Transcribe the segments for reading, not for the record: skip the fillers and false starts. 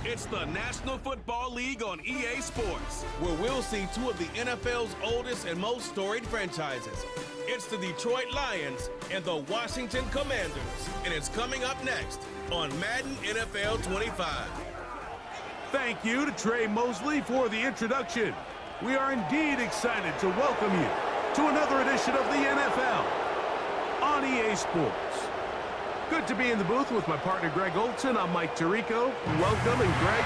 It's the National Football League on EA Sports, where we'll see two of the NFL's oldest and most storied franchises. It's the Detroit Lions and the Washington Commanders, and it's coming up next on Madden NFL 25. Thank you to Trey Mosley for the introduction. We are indeed excited to welcome you to another edition of the NFL on EA Sports. Good to be in the booth with my partner Greg Olson. I'm Mike Tirico. Welcome, and Greg,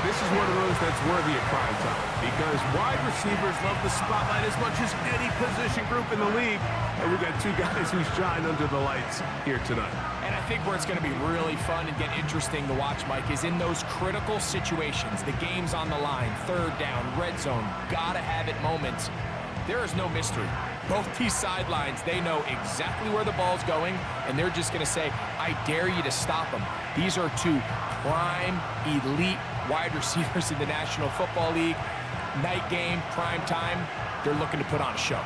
this is one of those that's worthy of prime time because wide receivers love the spotlight as much as any position group in the league. And we've got two guys who shine under the lights here tonight. And I think where it's going to be really fun and get interesting to watch, Mike, is in those critical situations. The game's on the line, third down, red zone, gotta have it moments. There is no mystery. Both these sidelines, they know exactly where the ball's going, and they're just going to say, I dare you to stop them. These are two prime, elite wide receivers in the National Football League. Night game, prime time, they're looking to put on a show.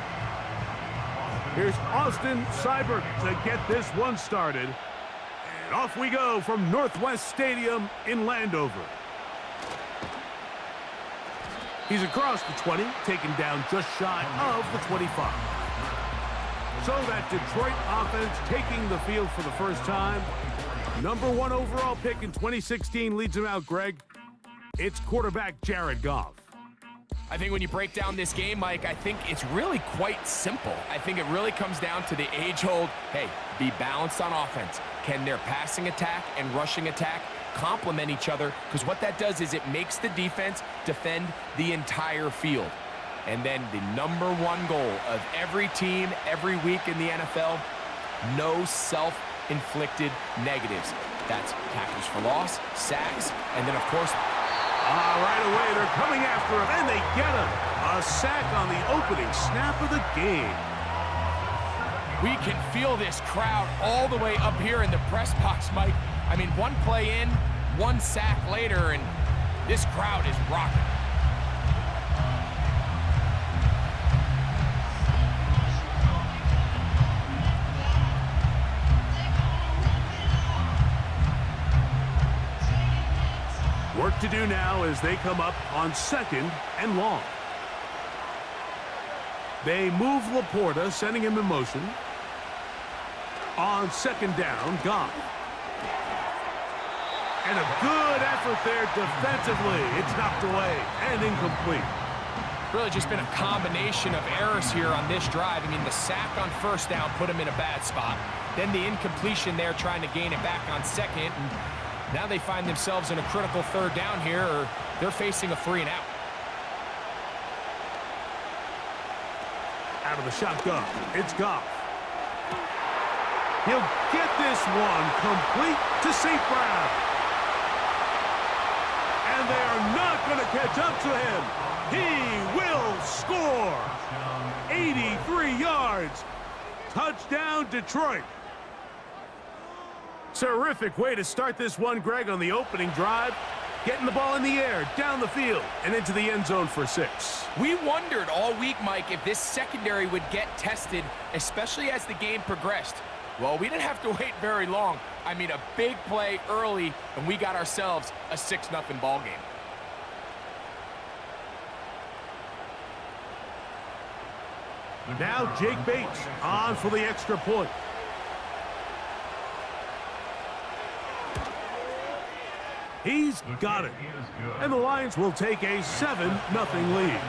Here's Austin Seibert to get this one started. And off we go from Northwest Stadium in Landover. He's across the 20, taken down just shy of the 25. So that Detroit offense taking the field for the first time. Number 1 overall pick in 2016 leads him out, Greg. It's quarterback Jared Goff. I think when you break down this game, Mike, I think it's really quite simple. I think it really comes down to the age-old, hey, be balanced on offense. Can their passing attack and rushing attack complement each other? Because what that does is it makes the defense defend the entire field. And then the number 1 goal of every team every week in the NFL, no self-inflicted negatives. That's tackles for loss, sacks, and then, of course, right away, they're coming after him, and they get him. A sack on the opening snap of the game. We can feel this crowd all the way up here in the press box, Mike. I mean, one play in, one sack later, and this crowd is rocking. Work to do now as they come up on 2nd and long. They move Laporta, sending him in motion. On 2nd down, Goff. And a good effort there defensively. It's knocked away and incomplete. Really just been a combination of errors here on this drive. I mean, the sack on 1st down put him in a bad spot. Then the incompletion there trying to gain it back on 2nd. And now they find themselves in a critical 3rd down here, or they're facing a 3 and out. Out of the shotgun, it's Goff. He'll get this one complete to St. Brown. And they are not going to catch up to him. He will score. 83 yards. Touchdown, Detroit. Terrific way to start this one, Greg, on the opening drive. Getting the ball in the air, down the field, and into the end zone for 6. We wondered all week, Mike, if this secondary would get tested, especially as the game progressed. Well, we didn't have to wait very long. I mean, a big play early, and we got ourselves a 6-0 ball game. Now Jake Bates on for the extra point. He's got it. And the Lions will take a 7-0 lead.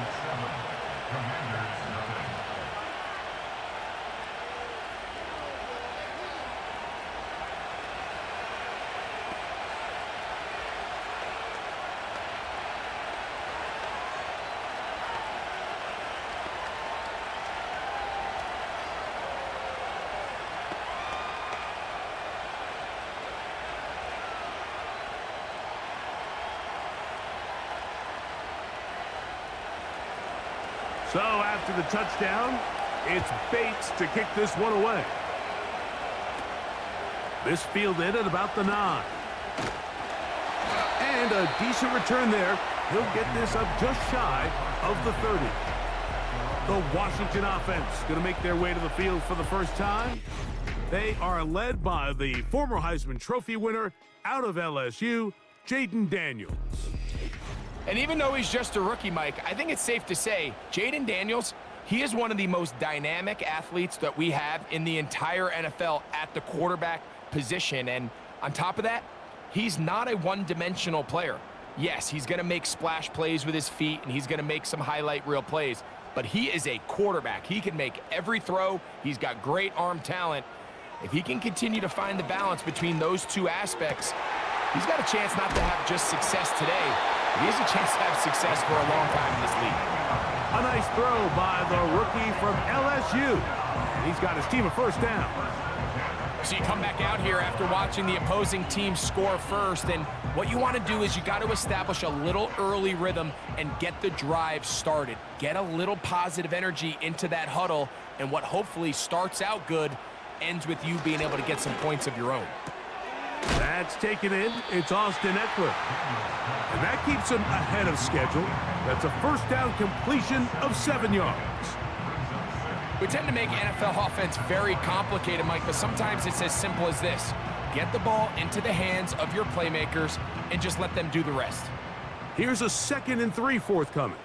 So after the touchdown, it's Bates to kick this one away. This fielded at about the 9. And a decent return there. He'll get this up just shy of the 30. The Washington offense going to make their way to the field for the first time. They are led by the former Heisman Trophy winner out of LSU, Jaden Daniels. And even though he's just a rookie, Mike, I think it's safe to say Jaden Daniels, he is one of the most dynamic athletes that we have in the entire NFL at the quarterback position. And on top of that, he's not a one-dimensional player. Yes, he's going to make splash plays with his feet, and he's going to make some highlight reel plays. But he is a quarterback. He can make every throw. He's got great arm talent. If he can continue to find the balance between those two aspects, he's got a chance not to have just success today. He has a chance to have success for a long time in this league. A nice throw by the rookie from LSU. He's got his team a first down. So you come back out here after watching the opposing team score first, and what you want to do is you got to establish a little early rhythm and get the drive started. Get a little positive energy into that huddle, and what hopefully starts out good ends with you being able to get some points of your own. That's taken in. It's Austin Eckler. And that keeps him ahead of schedule. That's a first down completion of 7 yards. We tend to make NFL offense very complicated, Mike, but sometimes it's as simple as this. Get the ball into the hands of your playmakers and just let them do the rest. Here's a 2nd and 3 forthcoming.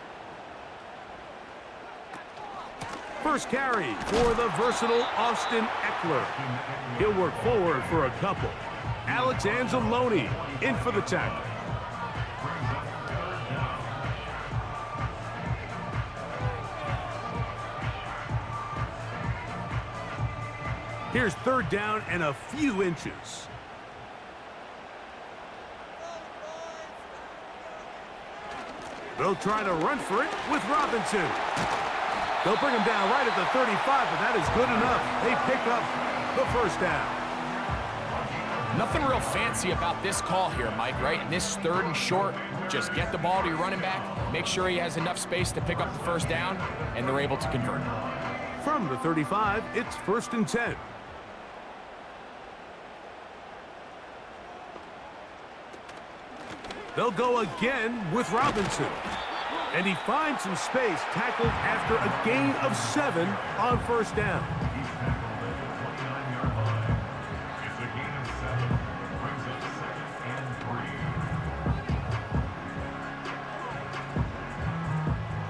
First carry for the versatile Austin Eckler. He'll work forward for a couple. Alex Anzalone in for the tackle. Here's 3rd down and a few inches. They'll try to run for it with Robinson. They'll bring him down right at the 35, but that is good enough. They pick up the first down. Nothing real fancy about this call here, Mike, right? In this 3rd and short, just get the ball to your running back, make sure he has enough space to pick up the first down, and they're able to convert. From the 35, it's 1st and 10. They'll go again with Robinson. And he finds some space, tackled after a gain of 7 on first down.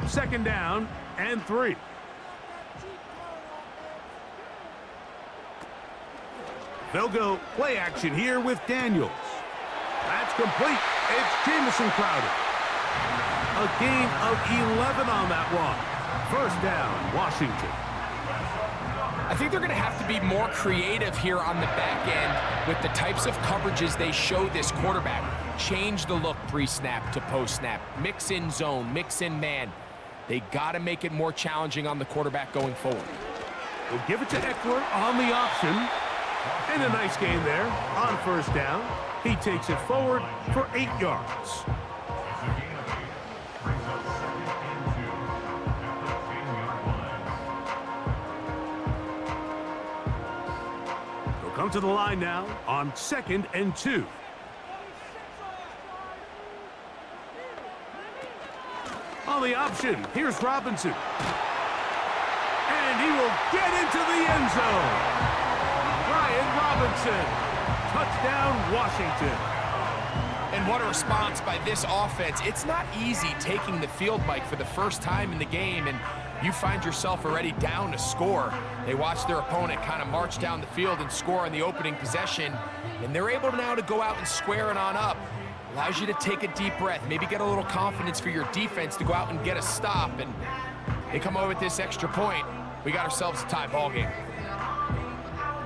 Second down and 3. They'll go play action here with Daniels. That's complete. It's Jamison Crowder. A gain of 11 on that one. First down, Washington. I think they're going to have to be more creative here on the back end with the types of coverages they show this quarterback. Change the look pre-snap to post-snap. Mix in zone, mix in man. They got to make it more challenging on the quarterback going forward. We'll give it to Eckler on the option. And a nice gain there on first down. He takes it forward for 8 yards. They'll come to the line now on 2nd and 2. On the option, here's Robinson. And he will get into the end zone. Brian Robinson. Touchdown, Washington. And what a response by this offense. It's not easy taking the field, Mike, for the first time in the game, and you find yourself already down to score. They watch their opponent kind of march down the field and score on the opening possession, and they're able now to go out and square it on up. Allows you to take a deep breath, maybe get a little confidence for your defense to go out and get a stop, and they come over with this extra point. We got ourselves a tie ball game.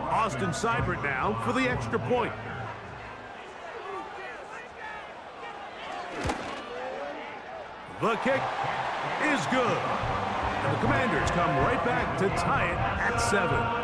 Austin Seibert now for the extra point. The kick is good. And the Commanders come right back to tie it at 7.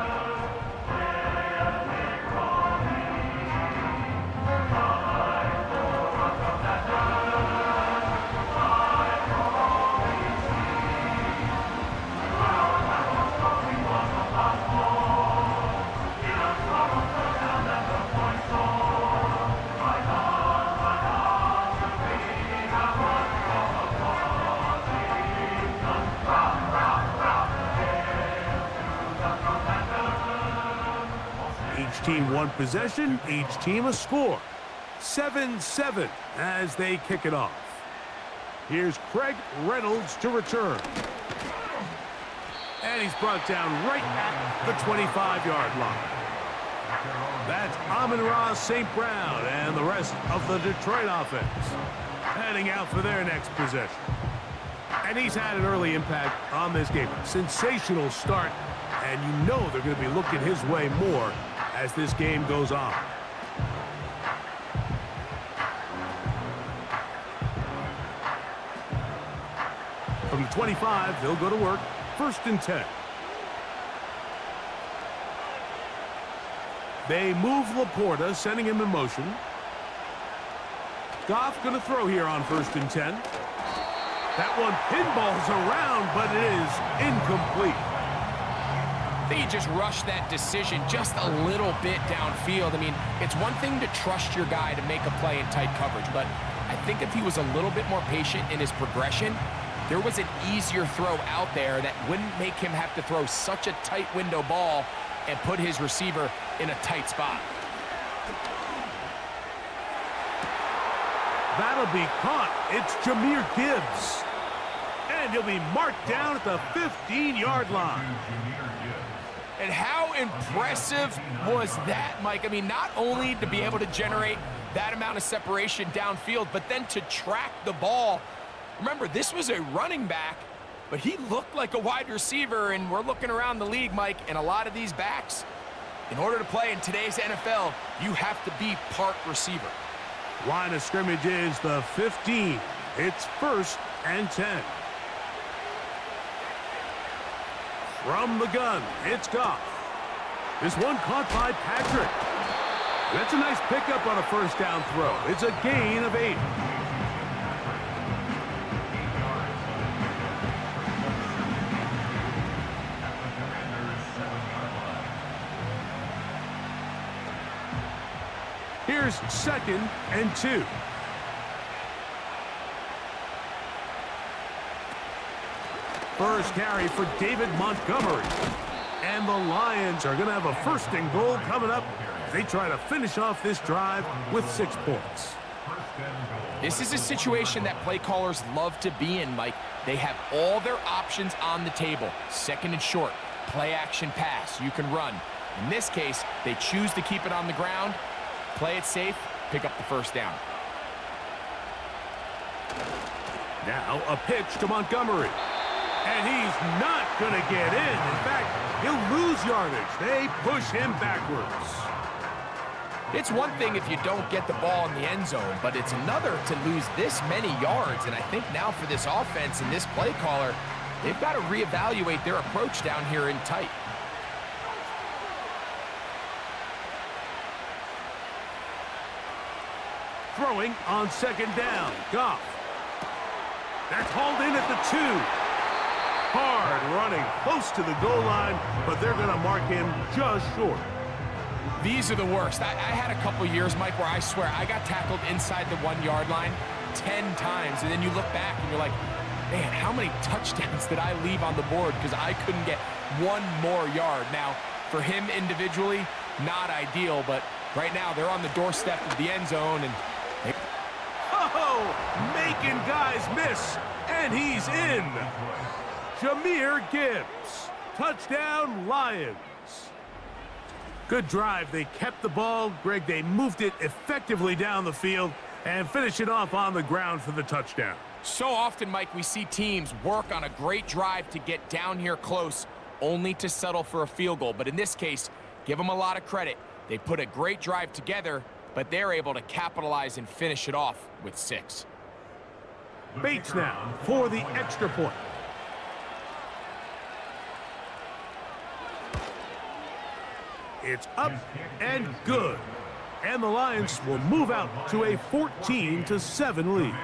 Each team one possession, each team a score. 7-7 as they kick it off. Here's Craig Reynolds to return. And he's brought down right at the 25-yard line. That's Amon-Ra St. Brown and the rest of the Detroit offense heading out for their next possession. And he's had an early impact on this game. Sensational start, and you know they're going to be looking his way more as this game goes on. From the 25, they'll go to work. 1st and 10. They move Laporta, sending him in motion. Goff going to throw here on 1st and 10. That one pinballs around, but it is incomplete. I think he just rushed that decision just a little bit downfield. I mean, it's one thing to trust your guy to make a play in tight coverage, but I think if he was a little bit more patient in his progression, there was an easier throw out there that wouldn't make him have to throw such a tight window ball and put his receiver in a tight spot. That'll be caught. It's Jahmyr Gibbs. And he'll be marked down at the 15-yard line. And how impressive was that, Mike? I mean, not only to be able to generate that amount of separation downfield, but then to track the ball. Remember, this was a running back, but he looked like a wide receiver, and we're looking around the league, Mike, and a lot of these backs, in order to play in today's NFL, you have to be part receiver. Line of scrimmage is the 15. It's 1st and 10. From the gun, it's Goff. This one caught by Patrick. That's a nice pickup on a 1st down throw. It's a gain of 8. Here's 2nd and 2. First carry for David Montgomery. And the Lions are going to have a 1st and goal coming up as they try to finish off this drive with 6 points. This is a situation that play callers love to be in, Mike. They have all their options on the table. 2nd and short, play action pass, you can run. In this case, they choose to keep it on the ground, play it safe, pick up the 1st down. Now a pitch to Montgomery. And he's not going to get in. In fact, he'll lose yardage. They push him backwards. It's one thing if you don't get the ball in the end zone, but it's another to lose this many yards. And I think now for this offense and this play caller, they've got to reevaluate their approach down here in tight. Throwing on 2nd down. Goff. That's hauled in at the 2. Hard running close to the goal line, but they're going to mark him just short. These are the worst. I had a couple years, Mike, where I swear I got tackled inside the 1-yard line 10 times, and then you look back and you're like, man, how many touchdowns did I leave on the board because I couldn't get one more yard? Now, for him individually, not ideal, but right now they're on the doorstep of the end zone, and making guys miss, and he's in. Jahmyr Gibbs. Touchdown, Lions. Good drive. They kept the ball. Greg, they moved it effectively down the field and finish it off on the ground for the touchdown. So often, Mike, we see teams work on a great drive to get down here close, only to settle for a field goal. But in this case, give them a lot of credit. They put a great drive together, but they're able to capitalize and finish it off with 6. Bates now for the extra point. It's up and good. And the Lions will move out to a 14-7 lead.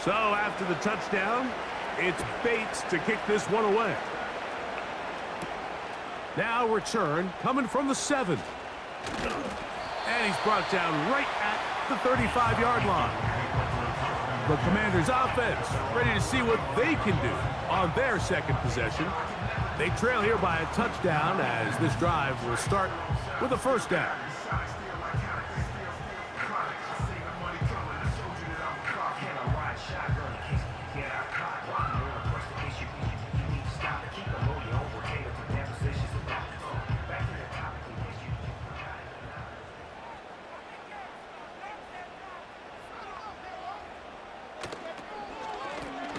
So after the touchdown, it's Bates to kick this one away. Now return coming from the 7. And he's brought down right at the 35-yard line. The Commanders' offense ready to see what they can do on their second possession. They trail here by a touchdown as this drive will start with a first down.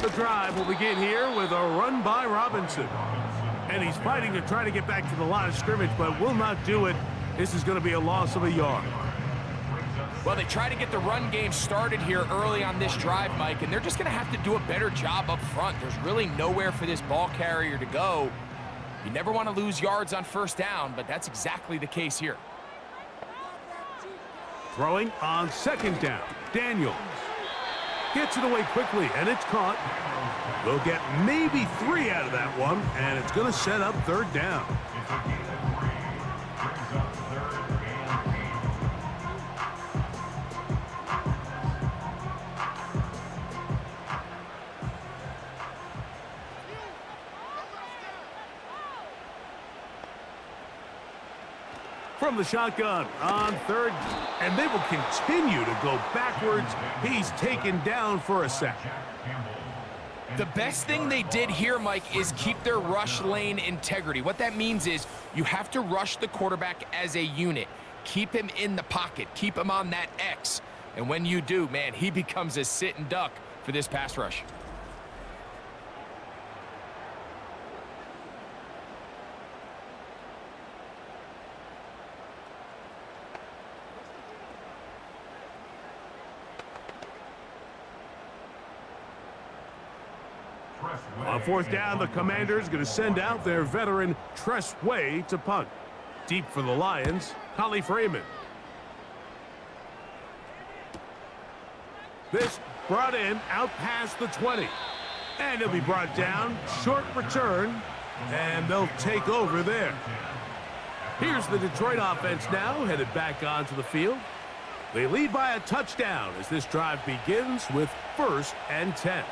The drive will begin here with a run by Robinson. And he's fighting to try to get back to the line of scrimmage, but will not do it. This is going to be a loss of a yard. Well, they try to get the run game started here early on this drive, Mike, and they're just going to have to do a better job up front. There's really nowhere for this ball carrier to go. You never want to lose yards on first down, but that's exactly the case here. Throwing on second down, Daniels. Gets it away quickly, and it's caught. They'll get maybe 3 out of that one, and it's going to set up third down. From the shotgun on third, and they will continue to go backwards. He's taken down for a sack. The best thing they did here, Mike, is keep their rush lane integrity. What that means is you have to rush the quarterback as a unit. Keep him in the pocket. Keep him on that X. And when you do, man, he becomes a sit and duck for this pass rush. On fourth down, the Commanders going to send out their veteran Tress Way to punt. Deep for the Lions, Holly Freeman. This brought in out past the 20. And he'll be brought down, short return, and they'll take over there. Here's the Detroit offense now, headed back onto the field. They lead by a touchdown as this drive begins with 1st and 10.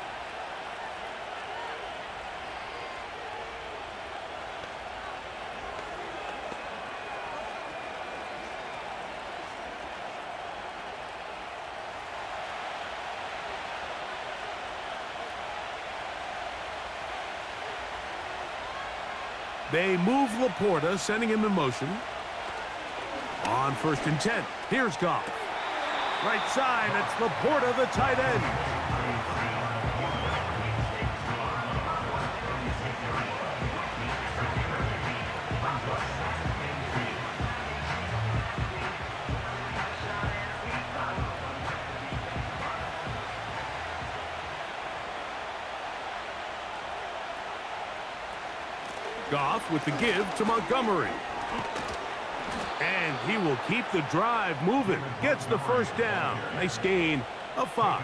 They move Laporta, sending him in motion. On 1st and 10, here's Goff. Right side, it's Laporta, the tight end. Goff with the give to Montgomery. And he will keep the drive moving. Gets the first down. Nice gain of 5.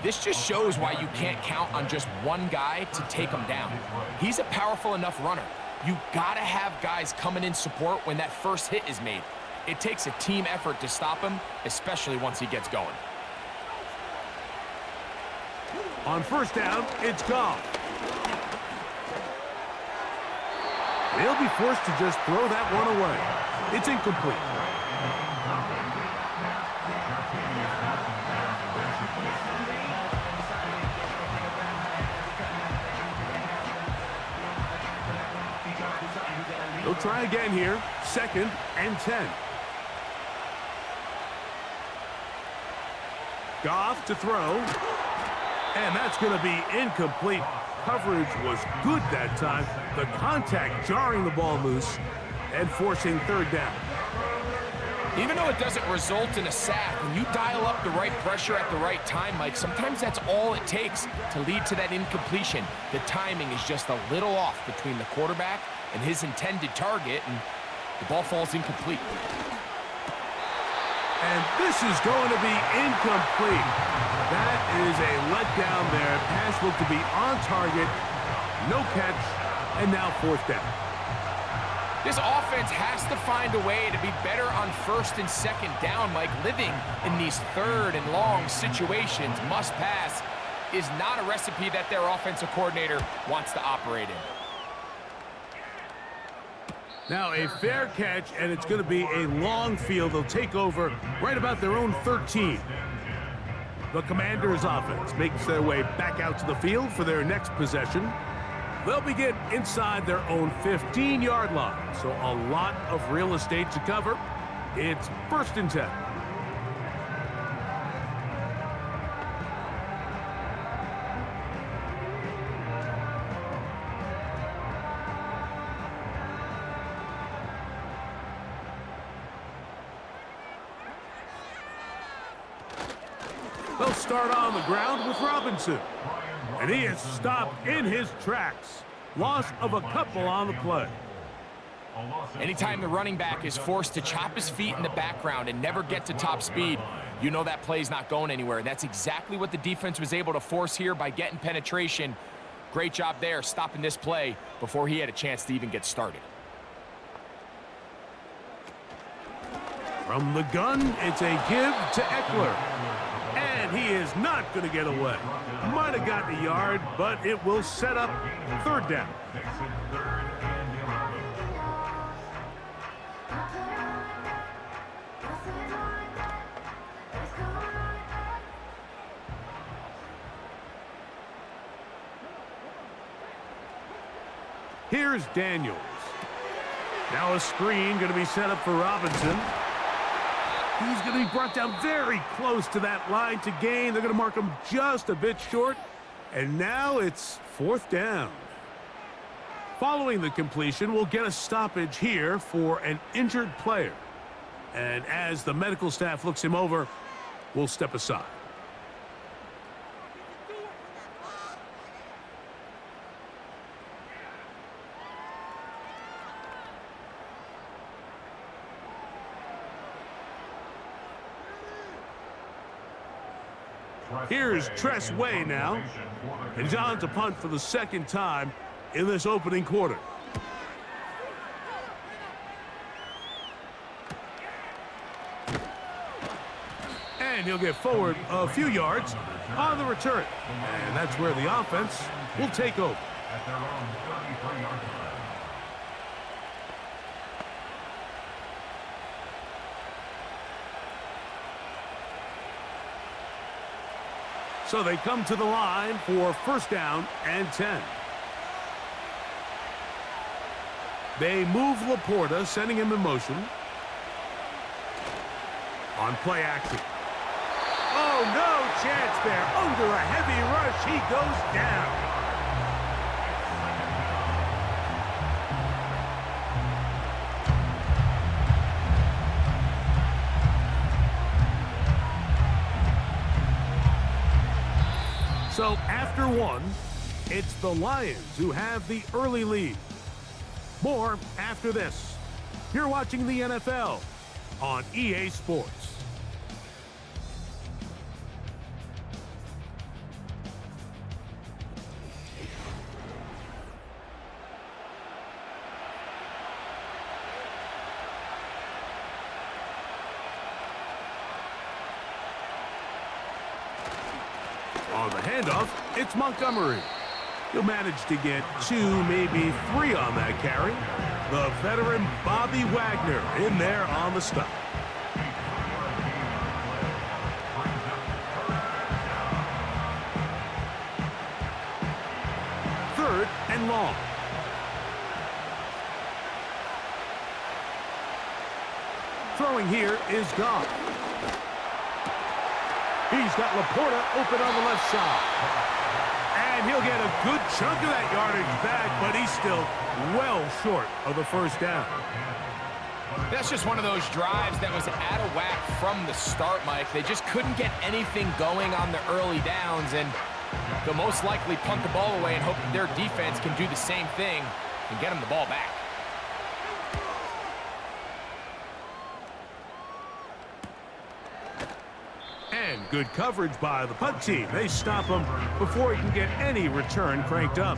This just shows why you can't count on just one guy to take him down. He's a powerful enough runner. You gotta have guys coming in support when that first hit is made. It takes a team effort to stop him, especially once he gets going. On 1st down, it's Goff. They'll be forced to just throw that one away. It's incomplete. They'll try again here. 2nd and 10. Goff to throw. And that's going to be incomplete. Coverage was good that time. The contact jarring the ball loose and forcing 3rd down. Even though it doesn't result in a sack, when you dial up the right pressure at the right time, Mike, sometimes that's all it takes to lead to that incompletion. The timing is just a little off between the quarterback and his intended target, and the ball falls incomplete. And this is going to be incomplete. That is a letdown there. Pass looked to be on target. No catch. And now fourth down. This offense has to find a way to be better on first and second down, Mike. Living in these third and long situations, must pass, is not a recipe that their offensive coordinator wants to operate in. Now a fair catch, and it's going to be a long field. They'll take over right about their own 13. The Commanders' offense makes their way back out to the field for their next possession. They'll begin inside their own 15-yard line, so a lot of real estate to cover. It's 1st and 10. They'll start on the ground with Robinson. And he is stopped in his tracks. Loss of a couple on the play. Anytime the running back is forced to chop his feet in the background and never get to top speed, you know that play's not going anywhere. That's exactly what the defense was able to force here by getting penetration. Great job there, stopping this play before he had a chance to even get started. From the gun, it's a give to Eckler. And he is not going to get away. Might have gotten a yard, but it will set up 3rd down. Here's Daniels. Now a screen going to be set up for Robinson. He's going to be brought down very close to that line to gain. They're going to mark him just a bit short. And now it's 4th down. Following the completion, we'll get a stoppage here for an injured player. And as the medical staff looks him over, we'll step aside. Here's Tress Way now. And he's on to punt for the 2nd time in this opening quarter. And he'll get forward a few yards on the return. And that's where the offense will take over. At their own 33-yard line. So they come to the line for 1st down and 10. They move Laporta, sending him in motion. On play action. Oh, no chance there. Under a heavy rush, he goes down. So after 1, it's the Lions who have the early lead. More after this. You're watching the NFL on EA Sports. On the handoff, it's Montgomery. He'll manage to get 2, maybe 3 on that carry. The veteran Bobby Wagner in there on the stop. Third and long. Throwing here is Goff. He's got Laporta open on the left side. And he'll get a good chunk of that yardage back, but he's still well short of the 1st down. That's just one of those drives that was out of whack from the start, Mike. They just couldn't get anything going on the early downs, and they'll most likely punt the ball away and hope that their defense can do the same thing and get them the ball back. And Good coverage by the punt team. They stop him before he can get any return cranked up.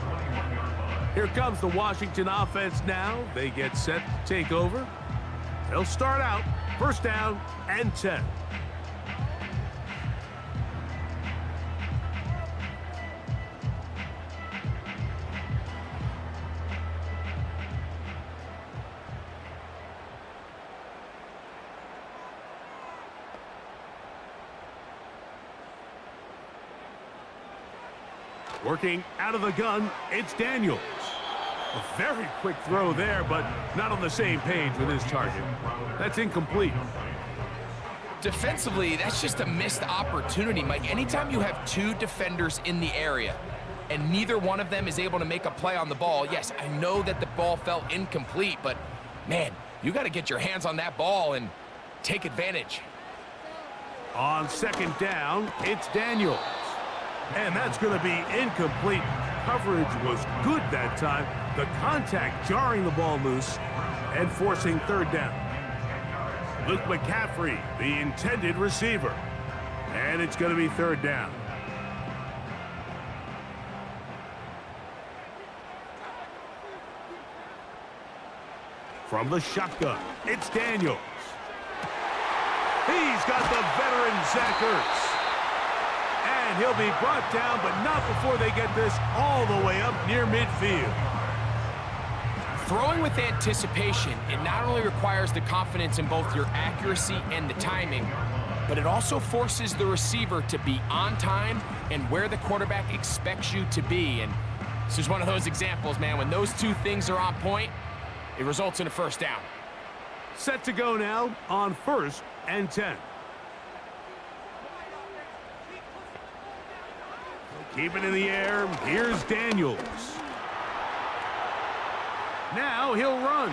Here comes the Washington offense now. They get set to take over. They'll start out first down and 10. Working out of the gun, it's Daniels. A very quick throw there, but not on the same page with his target. That's incomplete. Defensively, that's just a missed opportunity, Mike. Anytime you have two defenders in the area and neither one of them is able to make a play on the ball, yes, I know that the ball felt incomplete, but man, you got to get your hands on that ball and take advantage. On second down, it's Daniels. And that's going to be incomplete. Coverage was good that time. The contact jarring the ball loose and forcing third down. Luke McCaffrey, the intended receiver. And it's going to be third down. From the shotgun, it's Daniels. He's got the veteran Zach Ertz. And he'll be brought down, but not before they get this all the way up near midfield. Throwing with anticipation, it not only requires the confidence in both your accuracy and the timing, but it also forces the receiver to be on time and where the quarterback expects you to be. And this is one of those examples, man. When those two things are on point, it results in a first down. Set to go now on first and 10. Keep it in the air. Here's Daniels. Now he'll run.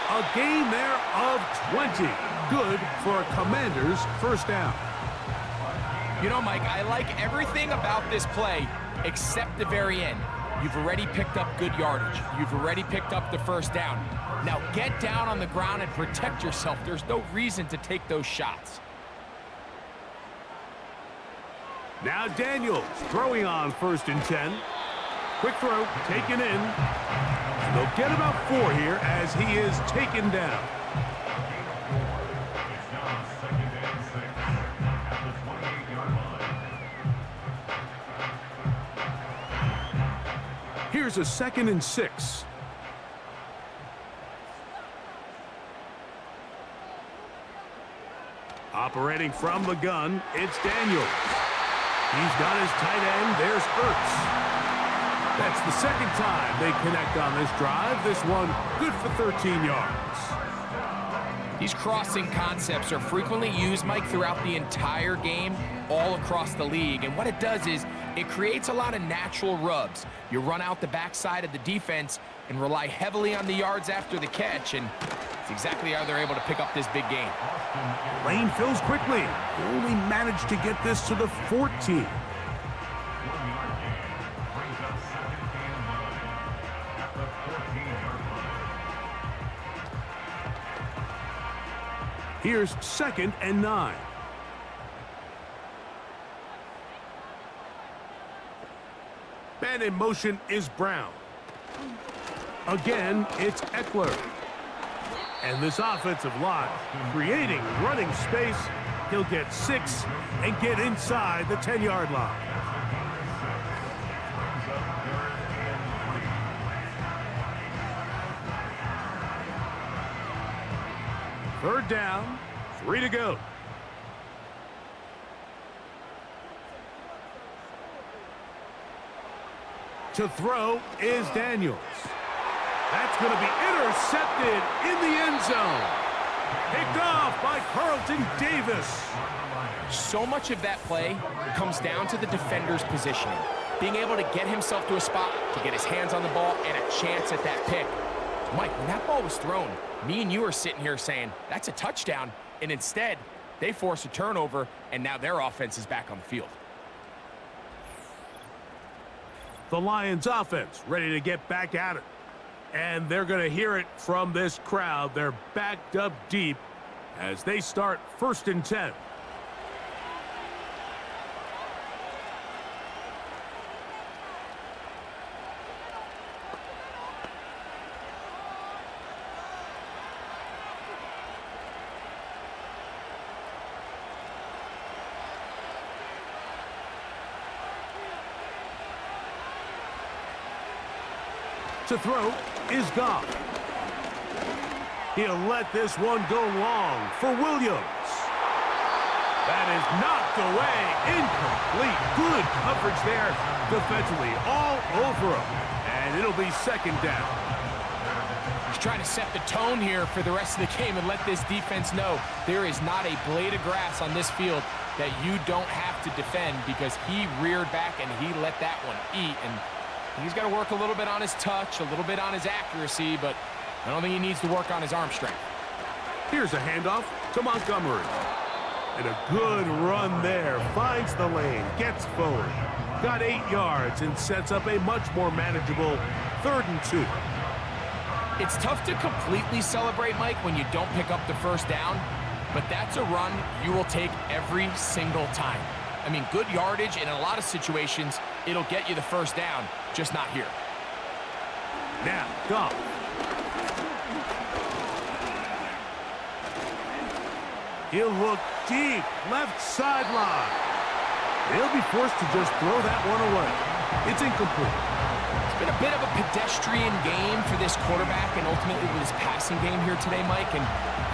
A gain there of 20. Good for a Commander's first down. You know, Mike, I like everything about this play except the very end. You've already picked up good yardage. You've already picked up the first down. Now get down on the ground and protect yourself. There's no reason to take those shots. Now Daniels throwing on first and 10. Quick throw, taken in. And they'll get about 4 here as he is taken down. It's now second and 6 at the 28-yard line. Here's a second and 6. Operating from the gun, it's Daniels. He's got his tight end. There's Ertz. That's the second time they connect on this drive. This one good for 13 yards. These crossing concepts are frequently used, Mike, throughout the entire game, all across the league. And what it does is it creates a lot of natural rubs. You run out the backside of the defense and rely heavily on the yards after the catch, and it's exactly how they're able to pick up this big gain. Lane fills quickly. Only managed to get this to the 14. Here's second and 9. Man in motion is Brown. Again, it's Eckler. And this offensive line creating running space. He'll get 6 and get inside the 10-yard line. Third down, 3 to go. To throw is Daniels. That's going to be intercepted in the end zone. Picked off by Carlton Davis. So much of that play comes down to the defender's positioning. Being able to get himself to a spot, to get his hands on the ball, and a chance at that pick. Mike, when that ball was thrown, me and you are sitting here saying, that's a touchdown. And instead, they force a turnover, and now their offense is back on the field. The Lions offense ready to get back at it. And they're going to hear it from this crowd. They're backed up deep as they start first and 10. To throw is Goff. He'll let this one go long for Williams. That is knocked away. Incomplete. Good coverage there defensively all over him. And it'll be second down. He's trying to set the tone here for the rest of the game and let this defense know there is not a blade of grass on this field that you don't have to defend, because he reared back and he let that one eat. And he's got to work a little bit on his touch, a little bit on his accuracy, but I don't think he needs to work on his arm strength. Here's a handoff to Montgomery. And a good run there. Finds the lane, gets forward. Got 8 yards and sets up a much more manageable 3rd and 2. It's tough to completely celebrate, Mike, when you don't pick up the first down, but that's a run you will take every single time. I mean, good yardage, and in a lot of situations, it'll get you the first down, just not here. Now, Goff. He'll look deep, left sideline. He'll be forced to just throw that one away. It's incomplete. It's been a bit of a pedestrian game for this quarterback and ultimately with his passing game here today, Mike. And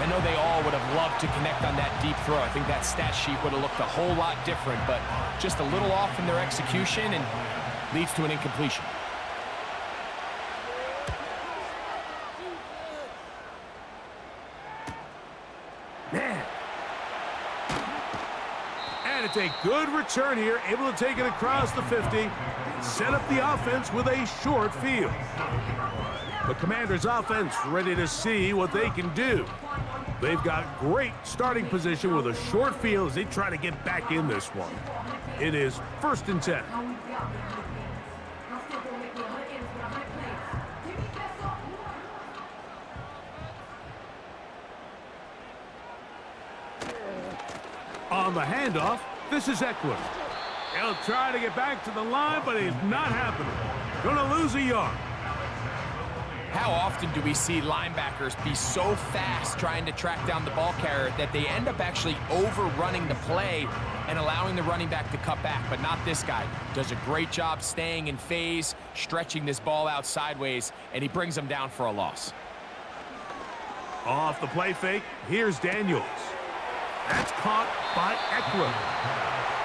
I know they all would have loved to connect on that deep throw. I think that stat sheet would have looked a whole lot different, but just a little off in their execution and leads to an incompletion. Man. And it's a good return here, able to take it across the 50 and set up the offense with a short field. The Commanders' offense ready to see what they can do. They've got great starting position with a short field as they try to get back in this one. It is 1st and 10. On the handoff, this is Eckler. He'll try to get back to the line, but it's not happening. Gonna lose a yard. How often do we see linebackers be so fast trying to track down the ball carrier that they end up actually overrunning the play and allowing the running back to cut back? But not this guy. Does a great job staying in phase, stretching this ball out sideways, and he brings them down for a loss. Off the play fake, here's Daniels. That's caught by Eckler.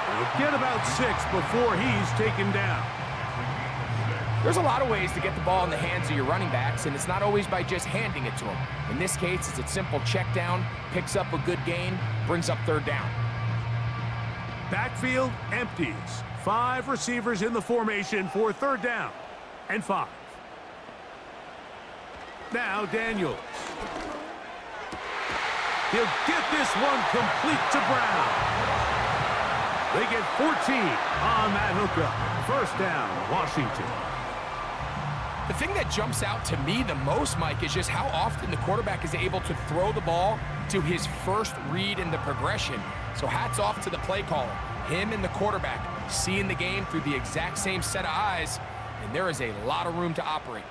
He'll get about 6 before he's taken down. There's a lot of ways to get the ball in the hands of your running backs, and it's not always by just handing it to them. In this case, it's a simple check down, picks up a good gain, brings up 3rd down. Backfield empties. 5 receivers in the formation for 3rd down and 5. Now Daniels. He'll get this one complete to Brown. They get 14 on that hookup. 1st down, Washington. The thing that jumps out to me the most, Mike, is just how often the quarterback is able to throw the ball to his first read in the progression. So hats off to the play caller. Him and the quarterback seeing the game through the exact same set of eyes, and there is a lot of room to operate.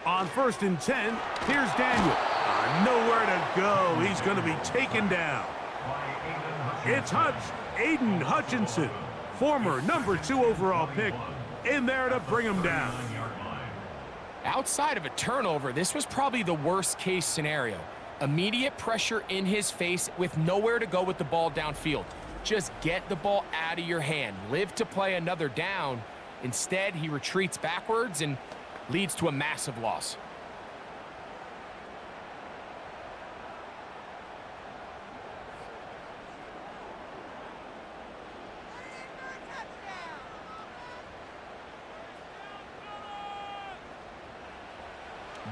On 1st and 10, here's Daniel. Nowhere to go. He's going to be taken down. It's Aiden Hutchinson, former number 2 overall pick, in there to bring him down. Outside of a turnover, this was probably the worst case scenario. Immediate pressure in his face with nowhere to go with the ball downfield. Just get the ball out of your hand. Live to play another down. Instead, he retreats backwards and leads to a massive loss.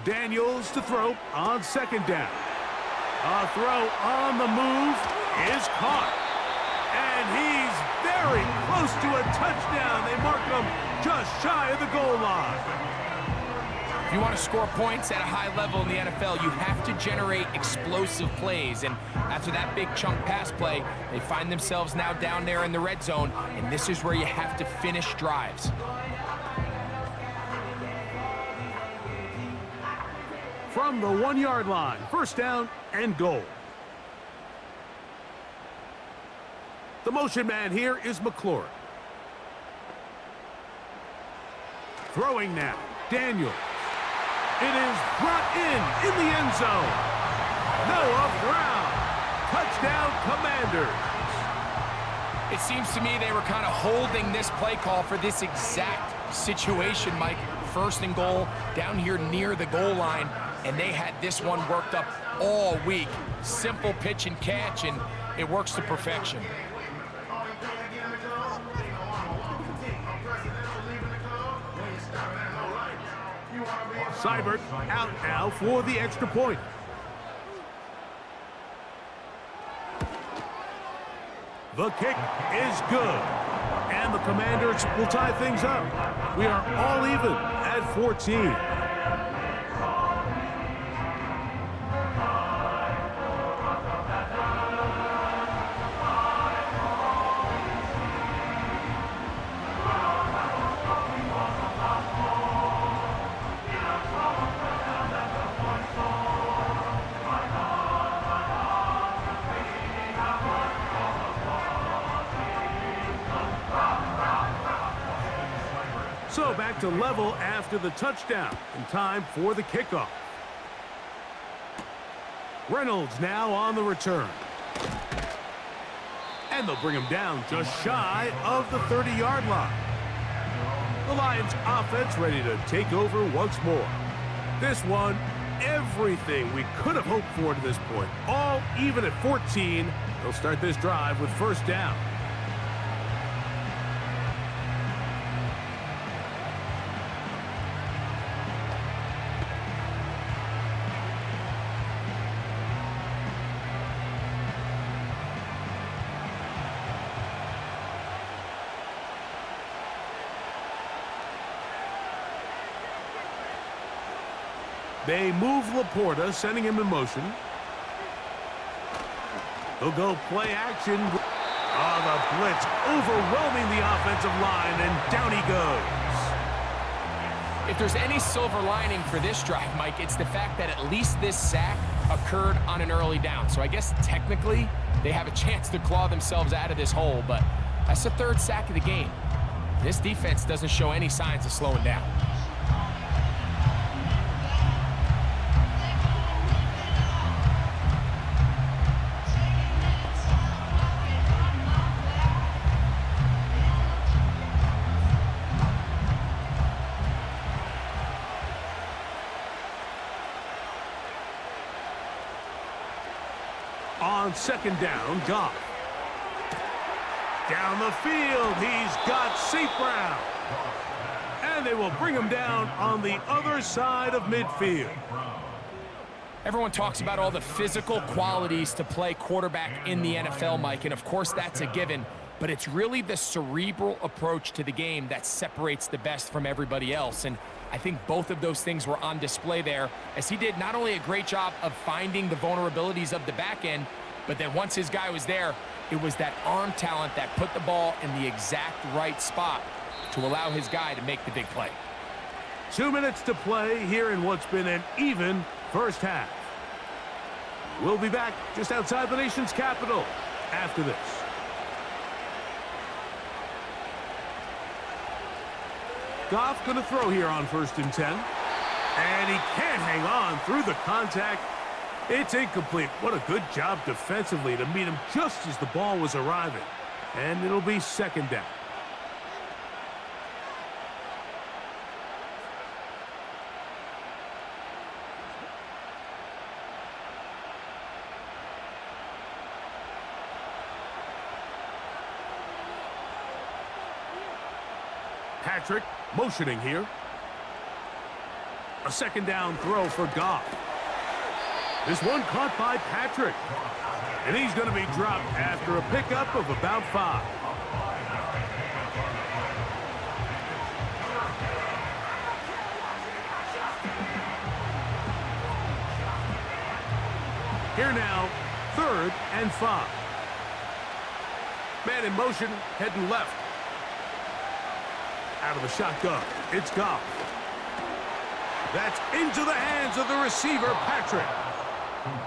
Daniels to throw on 2nd down. A throw on the move is caught. And he's very close to a touchdown. They mark him just shy of the goal line. If you want to score points at a high level in the NFL, you have to generate explosive plays. And after that big chunk pass play, they find themselves now down there in the red zone. And this is where you have to finish drives. From the 1-yard line, 1st down and goal. The motion man here is McLaurin. Throwing now, Daniels. It is brought in the end zone. Noah Brown. Touchdown, Commanders. It seems to me they were kind of holding this play call for this exact situation, Mike. First and goal, down here near the goal line, and they had this one worked up all week. Simple pitch and catch, and it works to perfection. Seibert out now for the extra point. The kick is good. And the Commanders will tie things up. We are all even at 14. So back to level after the touchdown, and time for the kickoff. Reynolds now on the return. And they'll bring him down just shy of the 30-yard line. The Lions offense ready to take over once more. This one, everything we could have hoped for to this point. All even at 14. They'll start this drive with first down. They move Laporta, sending him in motion. He'll go play action. Oh, the blitz overwhelming the offensive line, and down he goes. If there's any silver lining for this drive, Mike, it's the fact that at least this sack occurred on an early down. So I guess technically they have a chance to claw themselves out of this hole, but that's the third sack of the game. This defense doesn't show any signs of slowing down. On second down, Goff. Down the field, he's got St. Brown. And they will bring him down on the other side of midfield. Everyone talks about all the physical qualities to play quarterback in the NFL, Mike, and of course that's a given, but it's really the cerebral approach to the game that separates the best from everybody else, and I think both of those things were on display there, as he did not only a great job of finding the vulnerabilities of the back end, but then once his guy was there, it was that arm talent that put the ball in the exact right spot to allow his guy to make the big play. 2 minutes to play here in what's been an even first half. We'll be back just outside the nation's capital after this. Goff going to throw here on 1st and 10. And he can't hang on through the contact. It's incomplete. What a good job defensively to meet him just as the ball was arriving. And it'll be second down. Patrick motioning here. A second down throw for Goff. This one caught by Patrick. And he's going to be dropped after a pickup of about 5. Here now, 3rd and 5. Man in motion, heading left. Out of the shotgun, it's Goff. That's into the hands of the receiver, Patrick.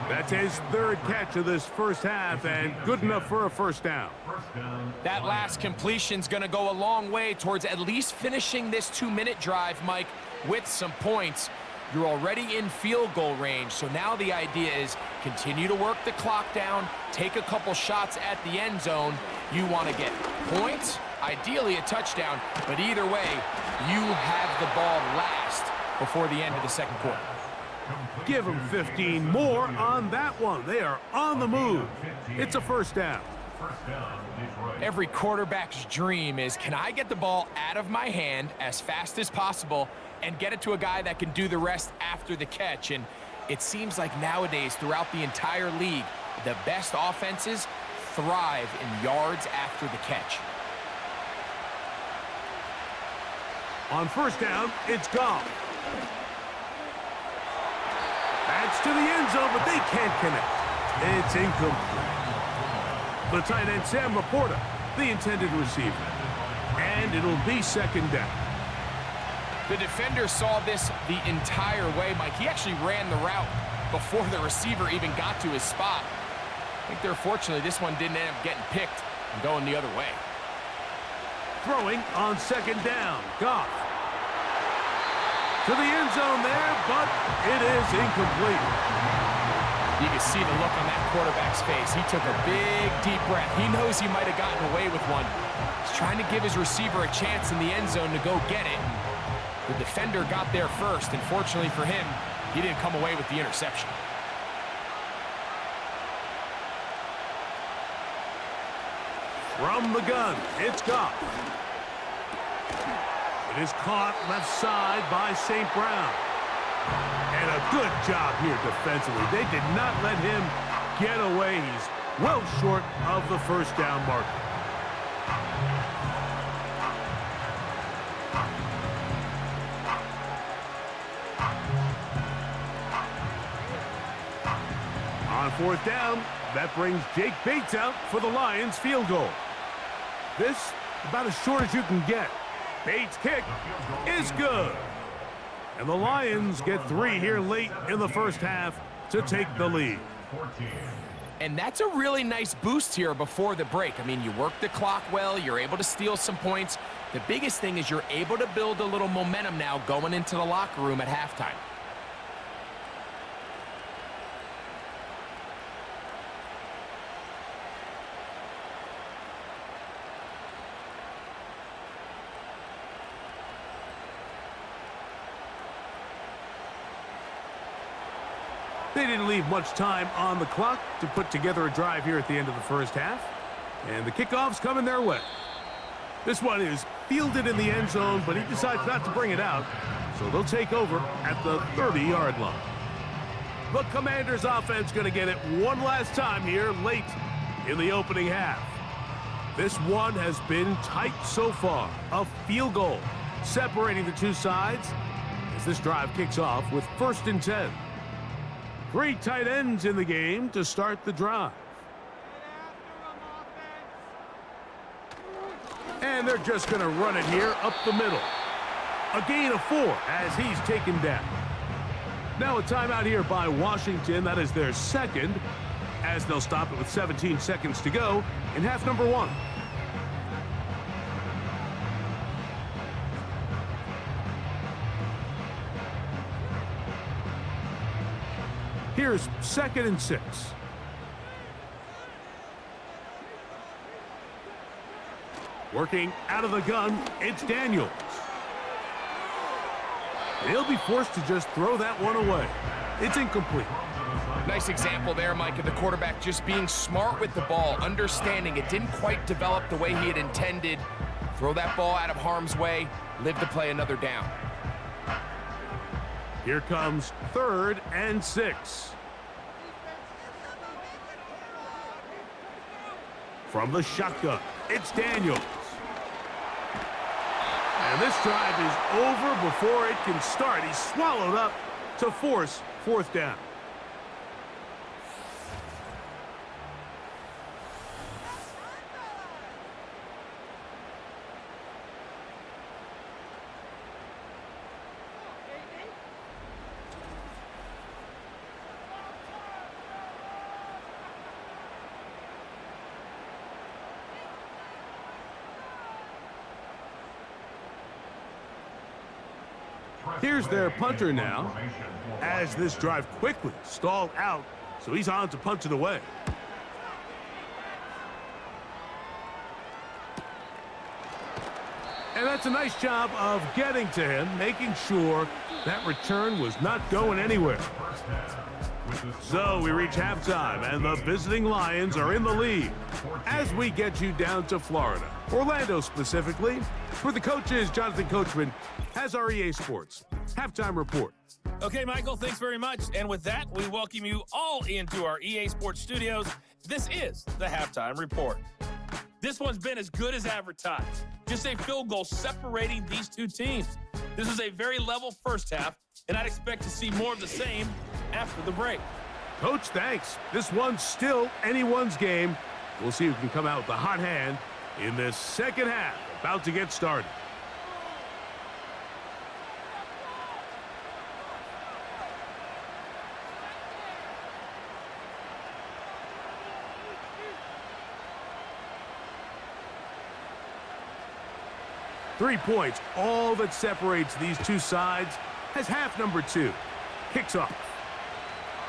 That's his third catch of this first half, and good enough for a first down. That last completion's going to go a long way towards at least finishing this 2-minute drive, Mike, with some points. You're already in field goal range, so now the idea is continue to work the clock down, take a couple shots at the end zone. You want to get points, ideally a touchdown, but either way, you have the ball last before the end of the second quarter. Give them 15 more on that one. They are on the move. It's a first down. Every quarterback's dream is, can I get the ball out of my hand as fast as possible and get it to a guy that can do the rest after the catch? And it seems like nowadays throughout the entire league, the best offenses thrive in yards after the catch. On first down, it's gone. That's to the end zone, but they can't connect. It's incomplete. The tight end, Sam Laporta, the intended receiver. And it'll be second down. The defender saw this the entire way, Mike. He actually ran the route before the receiver even got to his spot. I think they're fortunately this one didn't end up getting picked and going the other way. Throwing on second down. Goff. To the end zone there, but it is incomplete. You can see the look on that quarterback's face. He took a big, deep breath. He knows he might have gotten away with one. He's trying to give his receiver a chance in the end zone to go get it. The defender got there first, and fortunately for him, he didn't come away with the interception. From the gun, it's Goff. It is caught left side by St. Brown. And a good job here defensively. They did not let him get away. He's well short of the first down marker. On fourth down, that brings Jake Bates out for the Lions field goal. This about as short as you can get. Bates' kick is good. And the Lions get 3 here late in the first half to take the lead. And that's a really nice boost here before the break. I mean, you work the clock well, you're able to steal some points. The biggest thing is you're able to build a little momentum now going into the locker room at halftime. They didn't leave much time on the clock to put together a drive here at the end of the first half. And the kickoff's coming their way. This one is fielded in the end zone, but he decides not to bring it out. So they'll take over at the 30-yard line. The Commanders' offense going to get it one last time here late in the opening half. This one has been tight so far. A field goal separating the two sides as this drive kicks off with 1st and 10. 3 tight ends in the game to start the drive. And they're just going to run it here up the middle. A gain of 4 as he's taken down. Now a timeout here by Washington. That is their second, as they'll stop it with 17 seconds to go in half number 1. Here's 2nd and 6. Working out of the gun, it's Daniels. He'll be forced to just throw that one away. It's incomplete. Nice example there, Mike, of the quarterback just being smart with the ball, understanding it didn't quite develop the way he had intended. Throw that ball out of harm's way, live to play another down. Here comes 3rd and 6. From the shotgun, it's Daniels. And this drive is over before it can start. He's swallowed up to force 4th down. Here's their punter now, as this drive quickly stalled out, so he's on to punch it away. And that's a nice job of getting to him, making sure that return was not going anywhere. So we reach halftime, and the visiting Lions are in the lead as we get you down to Florida, Orlando specifically, where the coaches, Jonathan Coachman, has our EA Sports halftime report. Okay, Michael, thanks very much. And with that, we welcome you all into our EA Sports studios. This is the halftime report. This one's been as good as advertised. Just a field goal separating these two teams. This was a very level first half, and I'd expect to see more of the same after the break. Coach, thanks. This one's still anyone's game. We'll see who can come out with the hot hand in this second half. About to get started. Three points, all that separates these two sides, as half number 2 kicks off.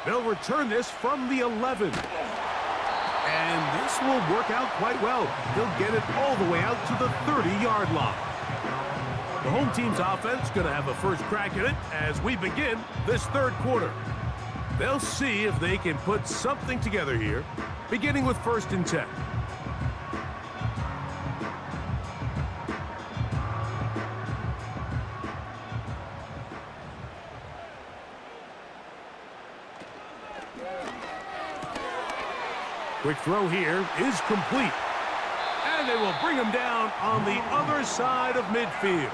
They'll return this from the 11. And this will work out quite well. He'll get it all the way out to the 30-yard line. The home team's offense going to have a first crack at it as we begin this third quarter. They'll see if they can put something together here, beginning with 1st and 10. Quick throw here is complete. And they will bring him down on the other side of midfield.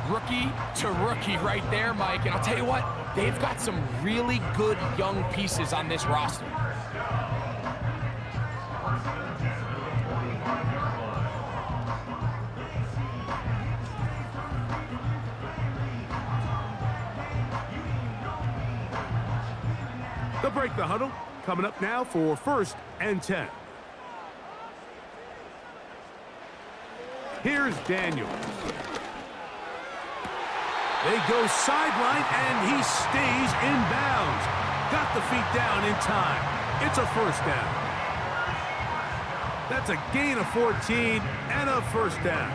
Rookie to rookie right there, Mike. And I'll tell you what, they've got some really good young pieces on this roster. They'll break the huddle. Coming up now for 1st and 10. Here's Daniels. They go sideline, and he stays in bounds. Got the feet down in time. It's a first down. That's a gain of 14 and a first down.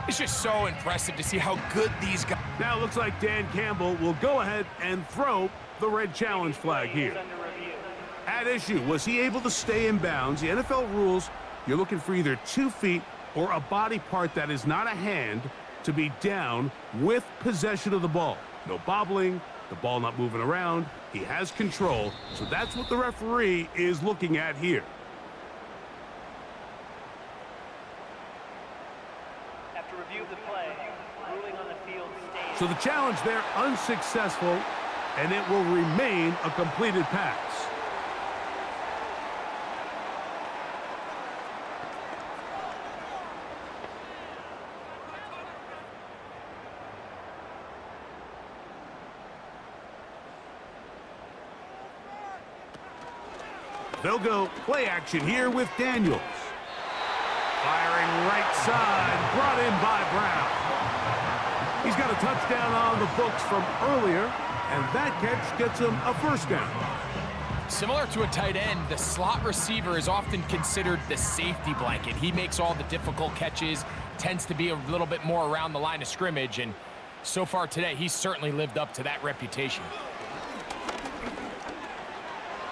It's just so impressive to see how good these guys... Now it looks like Dan Campbell will go ahead and throw the red challenge flag here. At issue, was he able to stay in bounds? The NFL rules, you're looking for either 2 feet or a body part that is not a hand to be down with possession of the ball. No bobbling, the ball not moving around. He has control, so that's what the referee is looking at here. After review of the play, ruling on the field stays. So the challenge there unsuccessful, and it will remain a completed pass. They'll go play action here with Daniels. Firing right side, brought in by Brown. He's got a touchdown on the books from earlier, and that catch gets him a first down. Similar to a tight end, the slot receiver is often considered the safety blanket. He makes all the difficult catches, tends to be a little bit more around the line of scrimmage, and so far today, he's certainly lived up to that reputation.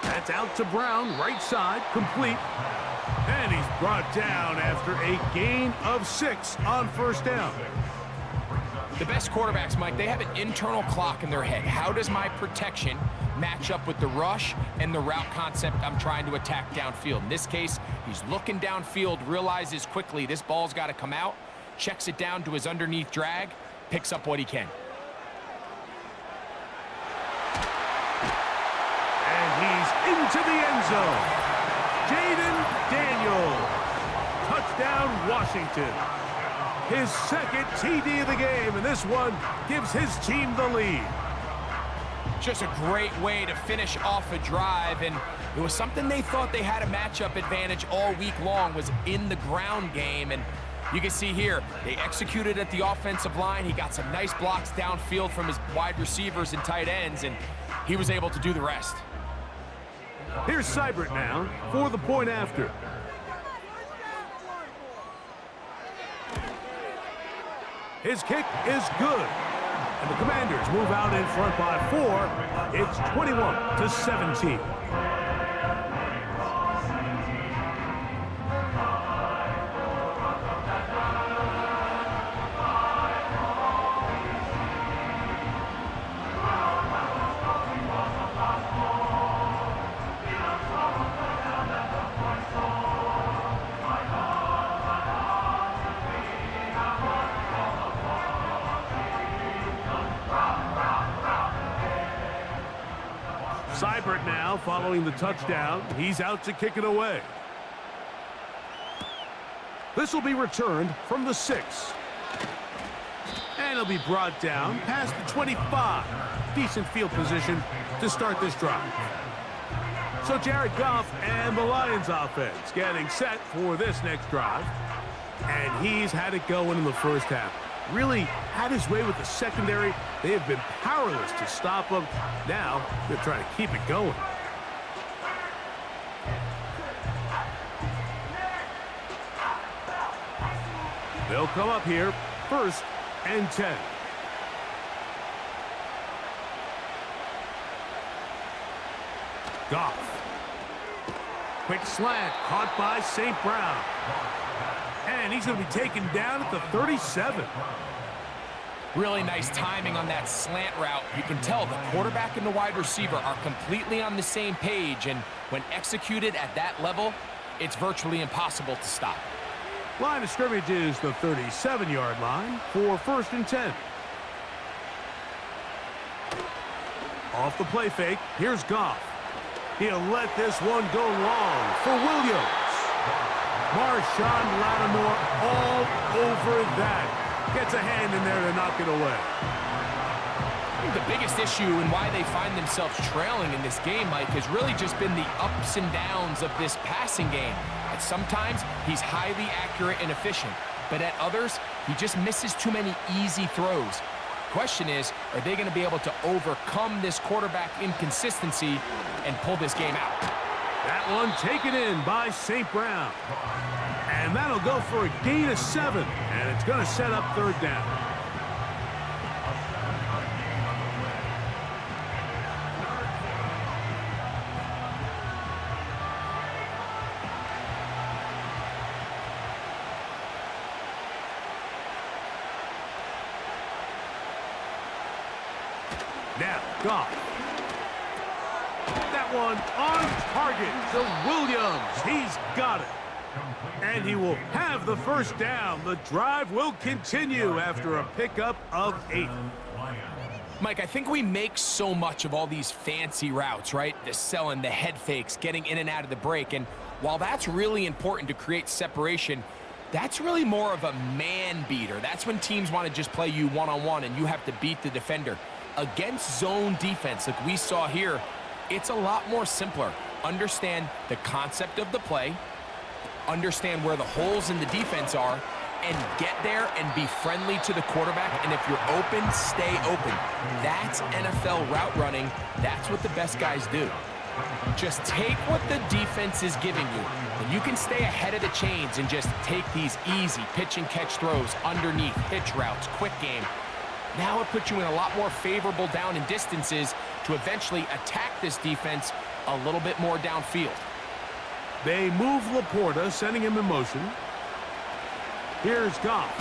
That's out to Brown, right side, complete. And he's brought down after a gain of 6 on first down. The best quarterbacks, Mike, they have an internal clock in their head. How does my protection match up with the rush and the route concept I'm trying to attack downfield? In this case, he's looking downfield, realizes quickly this ball's got to come out, checks it down to his underneath drag, picks up what he can. Into the end zone. Jaden Daniels. Touchdown, Washington. His second TD of the game, and this one gives his team the lead. Just a great way to finish off a drive, and it was something they thought they had a matchup advantage all week long, was in the ground game, and You can see here, they executed at the offensive line. He got some nice blocks downfield from his wide receivers and tight ends, and he was able to do the rest. Here's Seibert now for the point after. His kick is good. And the Commanders move out in front by 4. It's 21-17. Seibert now following the touchdown. He's out to kick it away. This will be returned from the 6. And it'll be brought down past the 25. Decent field position to start this drive. So Jared Goff and the Lions offense getting set for this next drive. And he's had it going in the first half. Really had his way with the secondary. They have been powerless to stop him. Now they're trying to keep it going. They'll come up here, 1st and 10. Goff. Quick slant, caught by St. Brown. And he's going to be taken down at the 37. Really nice timing on that slant route. You can tell the quarterback and the wide receiver are completely on the same page, and when executed at that level, it's virtually impossible to stop. Line of scrimmage is the 37-yard line for 1st and 10. Off the play fake, here's Goff. He'll let this one go long for Williams. Marshawn Lattimore all over that. Gets a hand in there to knock it away. The biggest issue and why they find themselves trailing in this game, Mike, has really just been the ups and downs of this passing game. At sometimes, he's highly accurate and efficient, but at others, he just misses too many easy throws. Question is, are they going to be able to overcome this quarterback inconsistency and pull this game out? That one taken in by St. Brown. And that'll go for a gain of 7. And it's going to set up 3rd down. Now, Goff. That one on target to Williams. He's got it. And he will have the 1st down. The drive will continue after a pickup of 8. Mike, I think we make so much of all these fancy routes, right? The selling, the head fakes, getting in and out of the break. And while that's really important to create separation, that's really more of a man beater. That's when teams want to just play you one-on-one and you have to beat the defender. Against zone defense like we saw here, it's a lot more simpler. Understand the concept of the play, understand where the holes in the defense are, and get there and be friendly to the quarterback. And if you're open, stay open. That's NFL route running. That's what the best guys do. Just take what the defense is giving you, and you can stay ahead of the chains and just take these easy pitch and catch throws underneath, hitch routes, quick game. Now it puts you in a lot more favorable down and distances to eventually attack this defense a little bit more downfield. They move Laporta, sending him in motion. Here's Goff.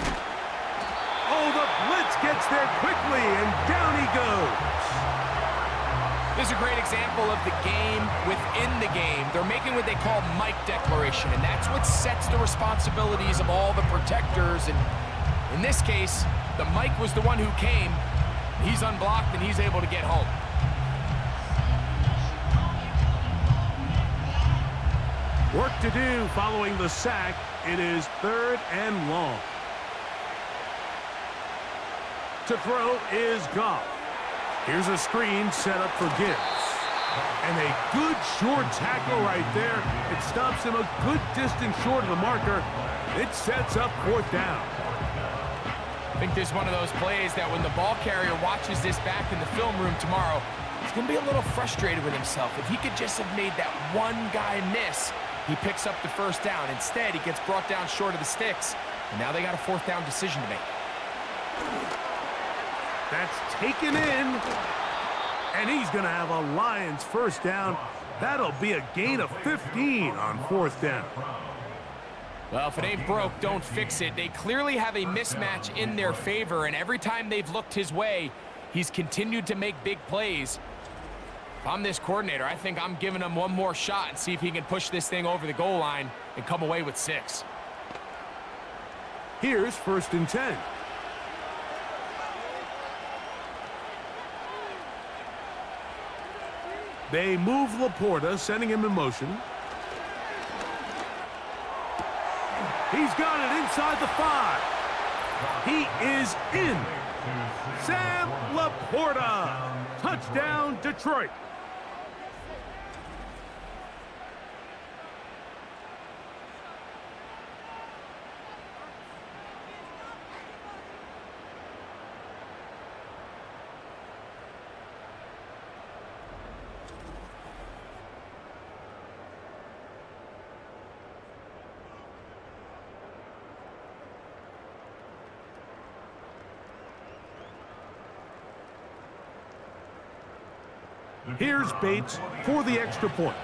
Oh, the blitz gets there quickly, and down he goes. This is a great example of the game within the game. They're making what they call Mike declaration, and that's what sets the responsibilities of all the protectors. And in this case, the Mike was the one who came. He's unblocked, and he's able to get home. Work to do following the sack. It is 3rd and long. To throw is Goff. Here's a screen set up for Gibbs. And a good short tackle right there. It stops him a good distance short of the marker. It sets up 4th down. I think this is one of those plays that when the ball carrier watches this back in the film room tomorrow, he's going to be a little frustrated with himself. If he could just have made that one guy miss, he picks up the 1st down. Instead, he gets brought down short of the sticks, and now they got a 4th down decision to make. That's taken in, and he's going to have a Lions 1st down. That'll be a gain of 15 on 4th down. Well, if it ain't broke, don't fix it. They clearly have a mismatch in their favor, and every time they've looked his way, he's continued to make big plays. If I'm this coordinator, I think I'm giving him one more shot and see if he can push this thing over the goal line and come away with 6. Here's 1st and 10. They move Laporta, sending him in motion. He's got it inside the 5. He is in. Sam Laporta. Touchdown, Detroit. Here's Bates for the extra point.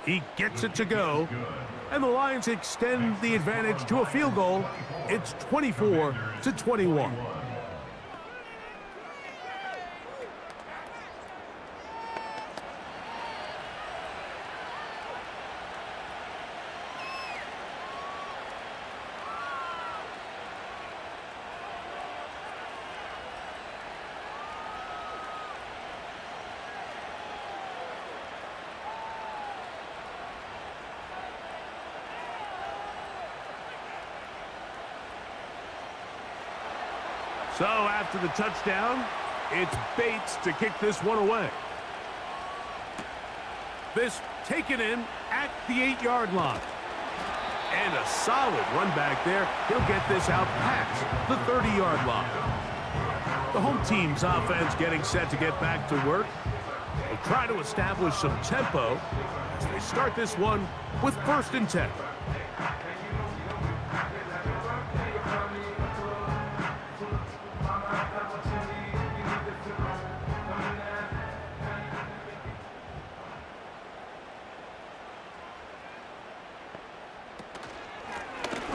He gets it to go, and the Lions extend the advantage to a field goal. It's 24-21. So after the touchdown, it's Bates to kick this one away. This taken in at the 8-yard line. And a solid run back there. He'll get this out past the 30-yard line. The home team's offense getting set to get back to work. They'll try to establish some tempo as they start this one with 1st and 10.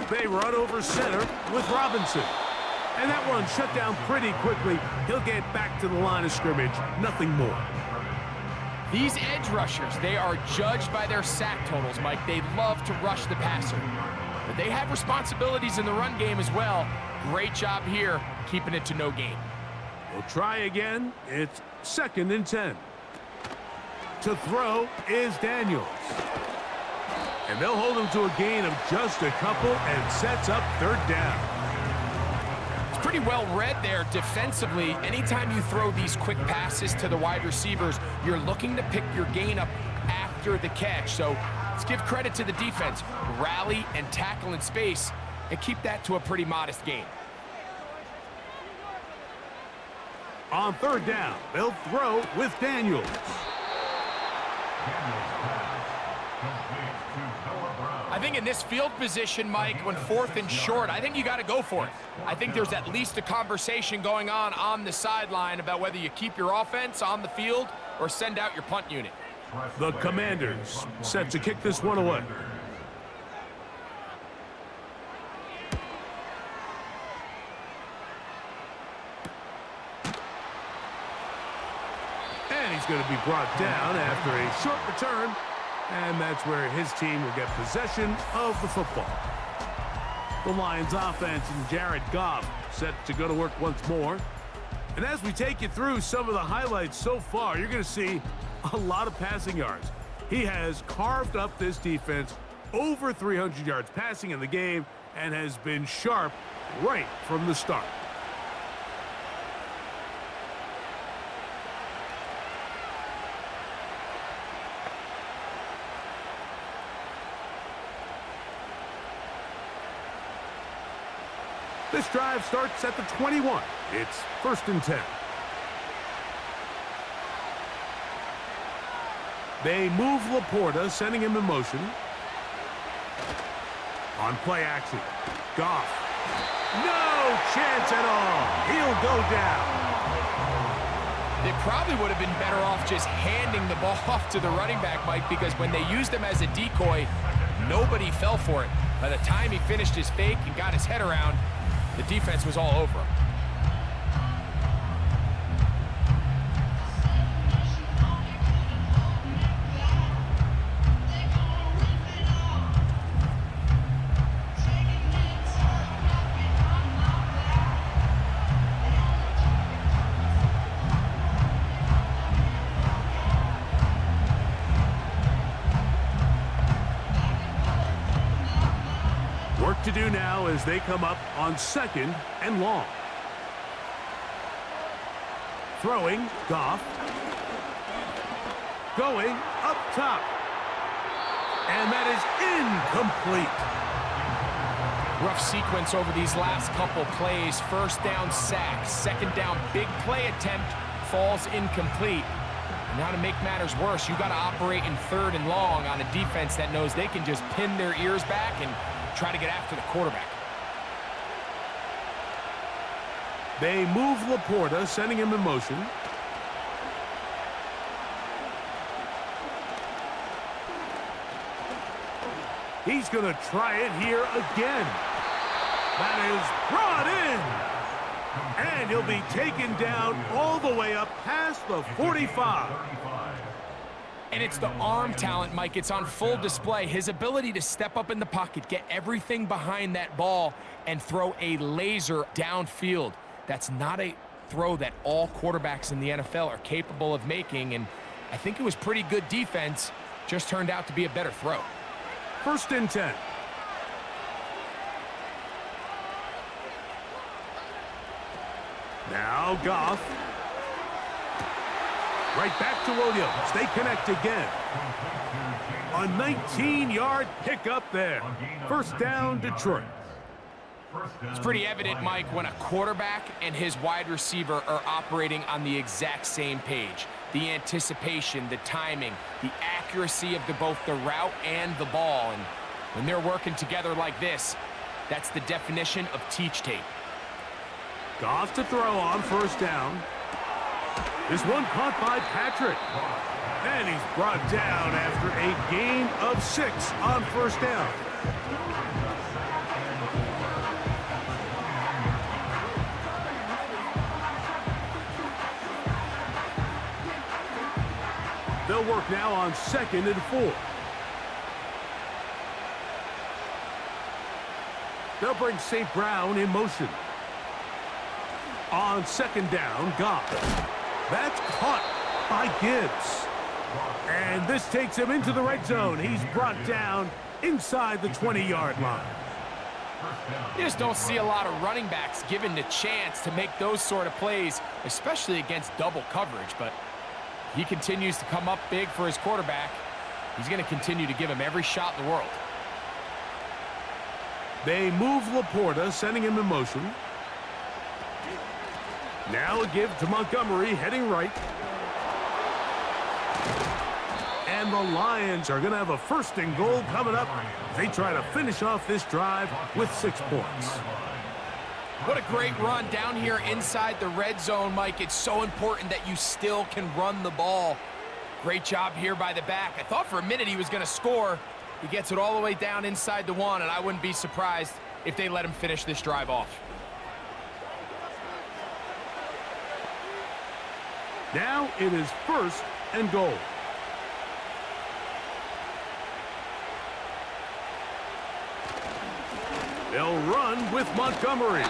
They run over center with Robinson. And that one shut down pretty quickly. He'll get back to the line of scrimmage. Nothing more. These edge rushers, they are judged by their sack totals, Mike. They love to rush the passer. But they have responsibilities in the run game as well. Great job here, keeping it to no gain. We'll try again. It's 2nd and 10. To throw is Daniels. And they'll hold him to a gain of just a couple and sets up 3rd down. It's pretty well read there defensively. Anytime you throw these quick passes to the wide receivers, you're looking to pick your gain up after the catch. So let's give credit to the defense. Rally and tackle in space and keep that to a pretty modest gain. On 3rd down, they'll throw with Daniels. I think in this field position, Mike, when 4th and short, I think you got to go for it. I think there's at least a conversation going on the sideline about whether you keep your offense on the field or send out your punt unit. The Commanders set to kick this one away. And he's going to be brought down after a short return. And that's where his team will get possession of the football. The Lions offense and Jared Goff set to go to work once more. And as we take you through some of the highlights so far, you're going to see a lot of passing yards. He has carved up this defense, over 300 yards passing in the game, and has been sharp right from the start. This drive starts at the 21. It's 1st and 10. They move Laporta, sending him in motion. On play action, Goff. No chance at all. He'll go down. They probably would have been better off just handing the ball off to the running back, Mike, because when they used him as a decoy, nobody fell for it. By the time he finished his fake and got his head around, the defense was all over him. Work to do now as they come up on 2nd and long. Throwing, Goff. Going up top. And that is incomplete. Rough sequence over these last couple plays. 1st down sack, 2nd down big play attempt, falls incomplete. And now to make matters worse, you got to operate in 3rd and long on a defense that knows they can just pin their ears back and try to get after the quarterback. They move Laporta, sending him in motion. He's going to try it here again. That is brought in. And he'll be taken down all the way up past the 45. And it's the arm talent, Mike. It's on full display. His ability to step up in the pocket, get everything behind that ball, and throw a laser downfield. That's not a throw that all quarterbacks in the NFL are capable of making, and I think it was pretty good defense. Just turned out to be a better throw. 1st and 10. Now Goff. Right back to Williams. They connect again. A 19-yard pickup there. 1st down, Detroit. It's pretty evident, Mike, when a quarterback and his wide receiver are operating on the exact same page. The anticipation, the timing, the accuracy of both the route and the ball. And when they're working together like this, that's the definition of teach tape. Goff to throw on 1st down. This one caught by Patrick. And he's brought down after a gain of 6 on 1st down. They'll work now on 2nd and 4. They'll bring St. Brown in motion. On 2nd down, Goff. That's caught by Gibbs. And this takes him into the red zone. He's brought down inside the 20-yard line. You just don't see a lot of running backs given the chance to make those sort of plays, especially against double coverage. But he continues to come up big for his quarterback. He's going to continue to give him every shot in the world. They move Laporta, sending him in motion. Now a give to Montgomery, heading right. And the Lions are going to have a 1st and goal coming up. They try to finish off this drive with 6 points. What a great run down here inside the red zone, Mike. It's so important that you still can run the ball. Great job here by the back. I thought for a minute he was going to score. He gets it all the way down inside the 1, and I wouldn't be surprised if they let him finish this drive off. Now it is 1st and goal. They'll run with Montgomery.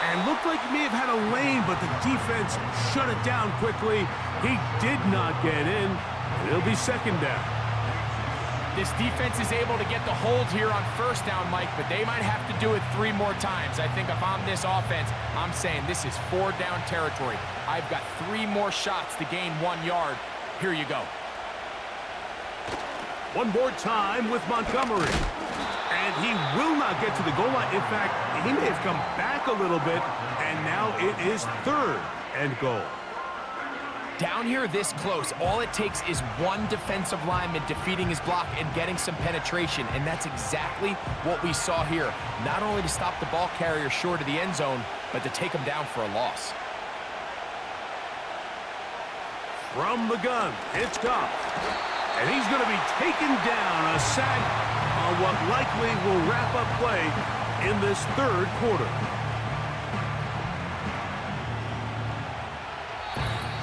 And looked like he may have had a lane, but the defense shut it down quickly. He did not get in. It'll be 2nd down. This defense is able to get the hold here on 1st down, Mike, but they might have to do it 3 more times. I think if I'm this offense, I'm saying this is 4 down territory. I've got 3 more shots to gain 1 yard. Here you go. One more time with Montgomery. And And he will not get to the goal line. In fact, he may have come back a little bit, and now it is third and goal. Down here this close, all it takes is one defensive lineman defeating his block and getting some penetration, and that's exactly what we saw here. Not only to stop the ball carrier short of the end zone, but to take him down for a loss. From the gun, it's Goff. And he's going to be taken down, a sack on what likely will wrap up play in this third quarter.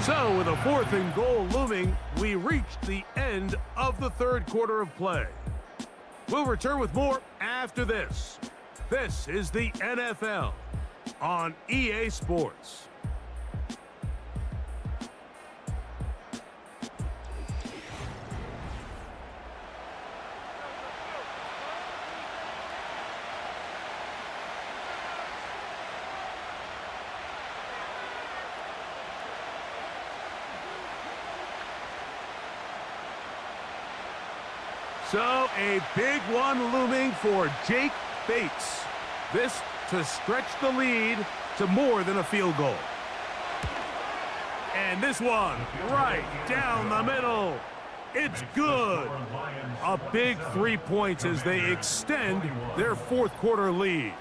So with a 4th and goal looming, we reach the end of the third quarter of play. We'll return with more after this. This is the NFL on EA Sports. So a big one looming for Jake Bates. This to stretch the lead to more than a field goal. And this one right down the middle. It's good. A big 3 points as they extend their fourth quarter lead.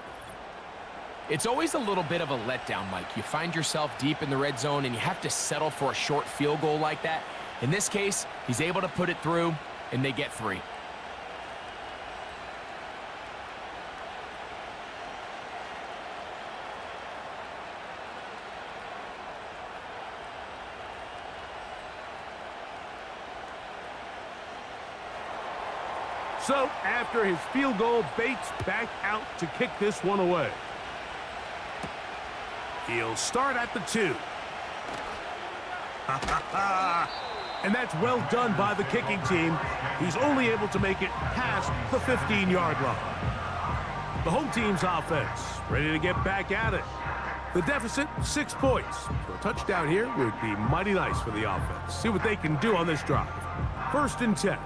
It's always a little bit of a letdown, Mike. You find yourself deep in the red zone and you have to settle for a short field goal like that. In this case, he's able to put it through and they get 3. So after his field goal, Bates back out to kick this one away. He'll start at the 2. And that's well done by the kicking team. He's only able to make it past the 15-yard line. The home team's offense ready to get back at it. The deficit, 6 points. So a touchdown here would be mighty nice for the offense. See what they can do on this drive. 1st and 10.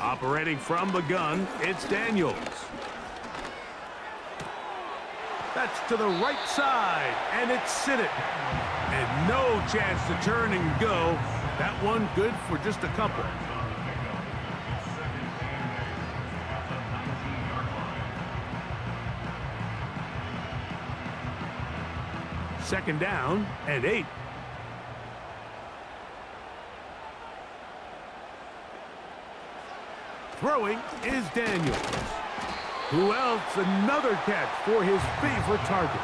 Operating from the gun, it's Daniels. That's to the right side, and it's Sinnott. And no chance to turn and go. That one good for just a couple. Second down and 8. Throwing is Daniels. Who else? Another catch for his favorite target.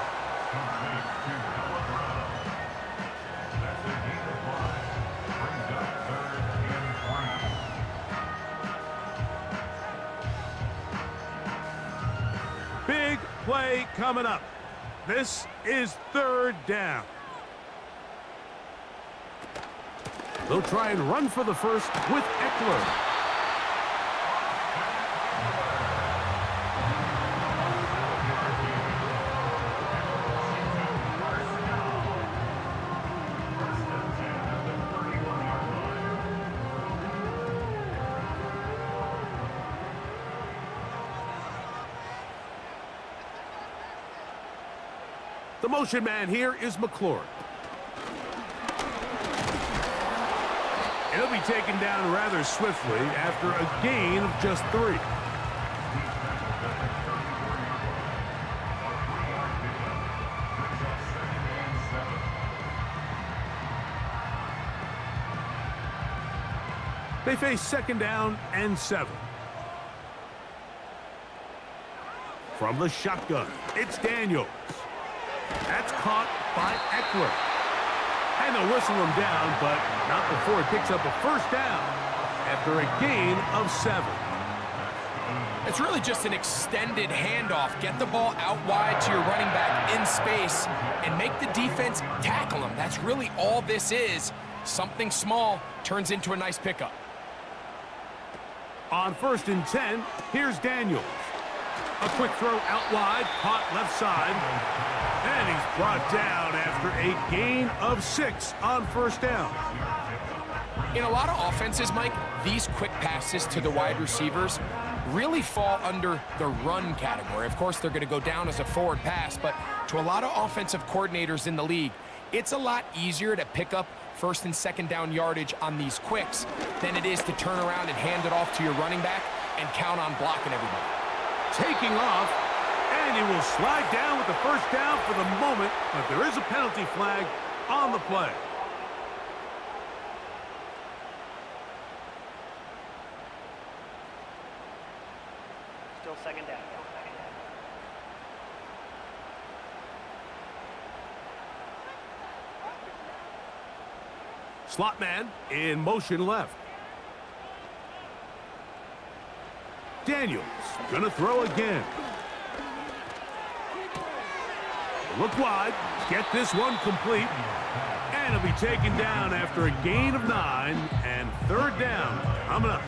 Big play coming up. This is 3rd down. They'll try and run for the first with Eckler. The motion man here is McLaurin. He'll be taken down rather swiftly after a gain of just 3. They face 2nd down and 7. From the shotgun, it's Daniels. That's caught by Eckler. And they'll whistle him down, but not before he picks up a 1st down after a gain of 7. It's really just an extended handoff. Get the ball out wide to your running back in space and make the defense tackle him. That's really all this is. Something small turns into a nice pickup. On 1st and 10, here's Daniels. A quick throw out wide, caught left side. And he's brought down after a gain of 6 on first down. In a lot of offenses, Mike, these quick passes to the wide receivers really fall under the run category. Of course, they're going to go down as a forward pass, but to a lot of offensive coordinators in the league, it's a lot easier to pick up first and second down yardage on these quicks than it is to turn around and hand it off to your running back and count on blocking everybody. Taking off, and he will slide down with the first down for the moment, but there is a penalty flag on the play. Still second down. Slot man in motion left. Daniels gonna throw again. Look wide, get this one complete, and it'll be taken down after a gain of 9 and third down coming up.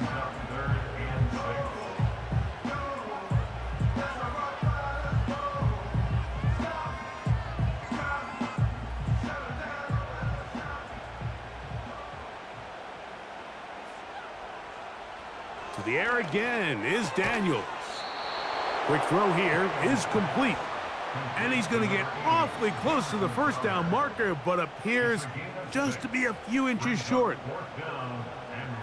To the air again is Daniels. Quick throw here is complete. And he's going to get awfully close to the first down marker, but appears just to be a few inches short.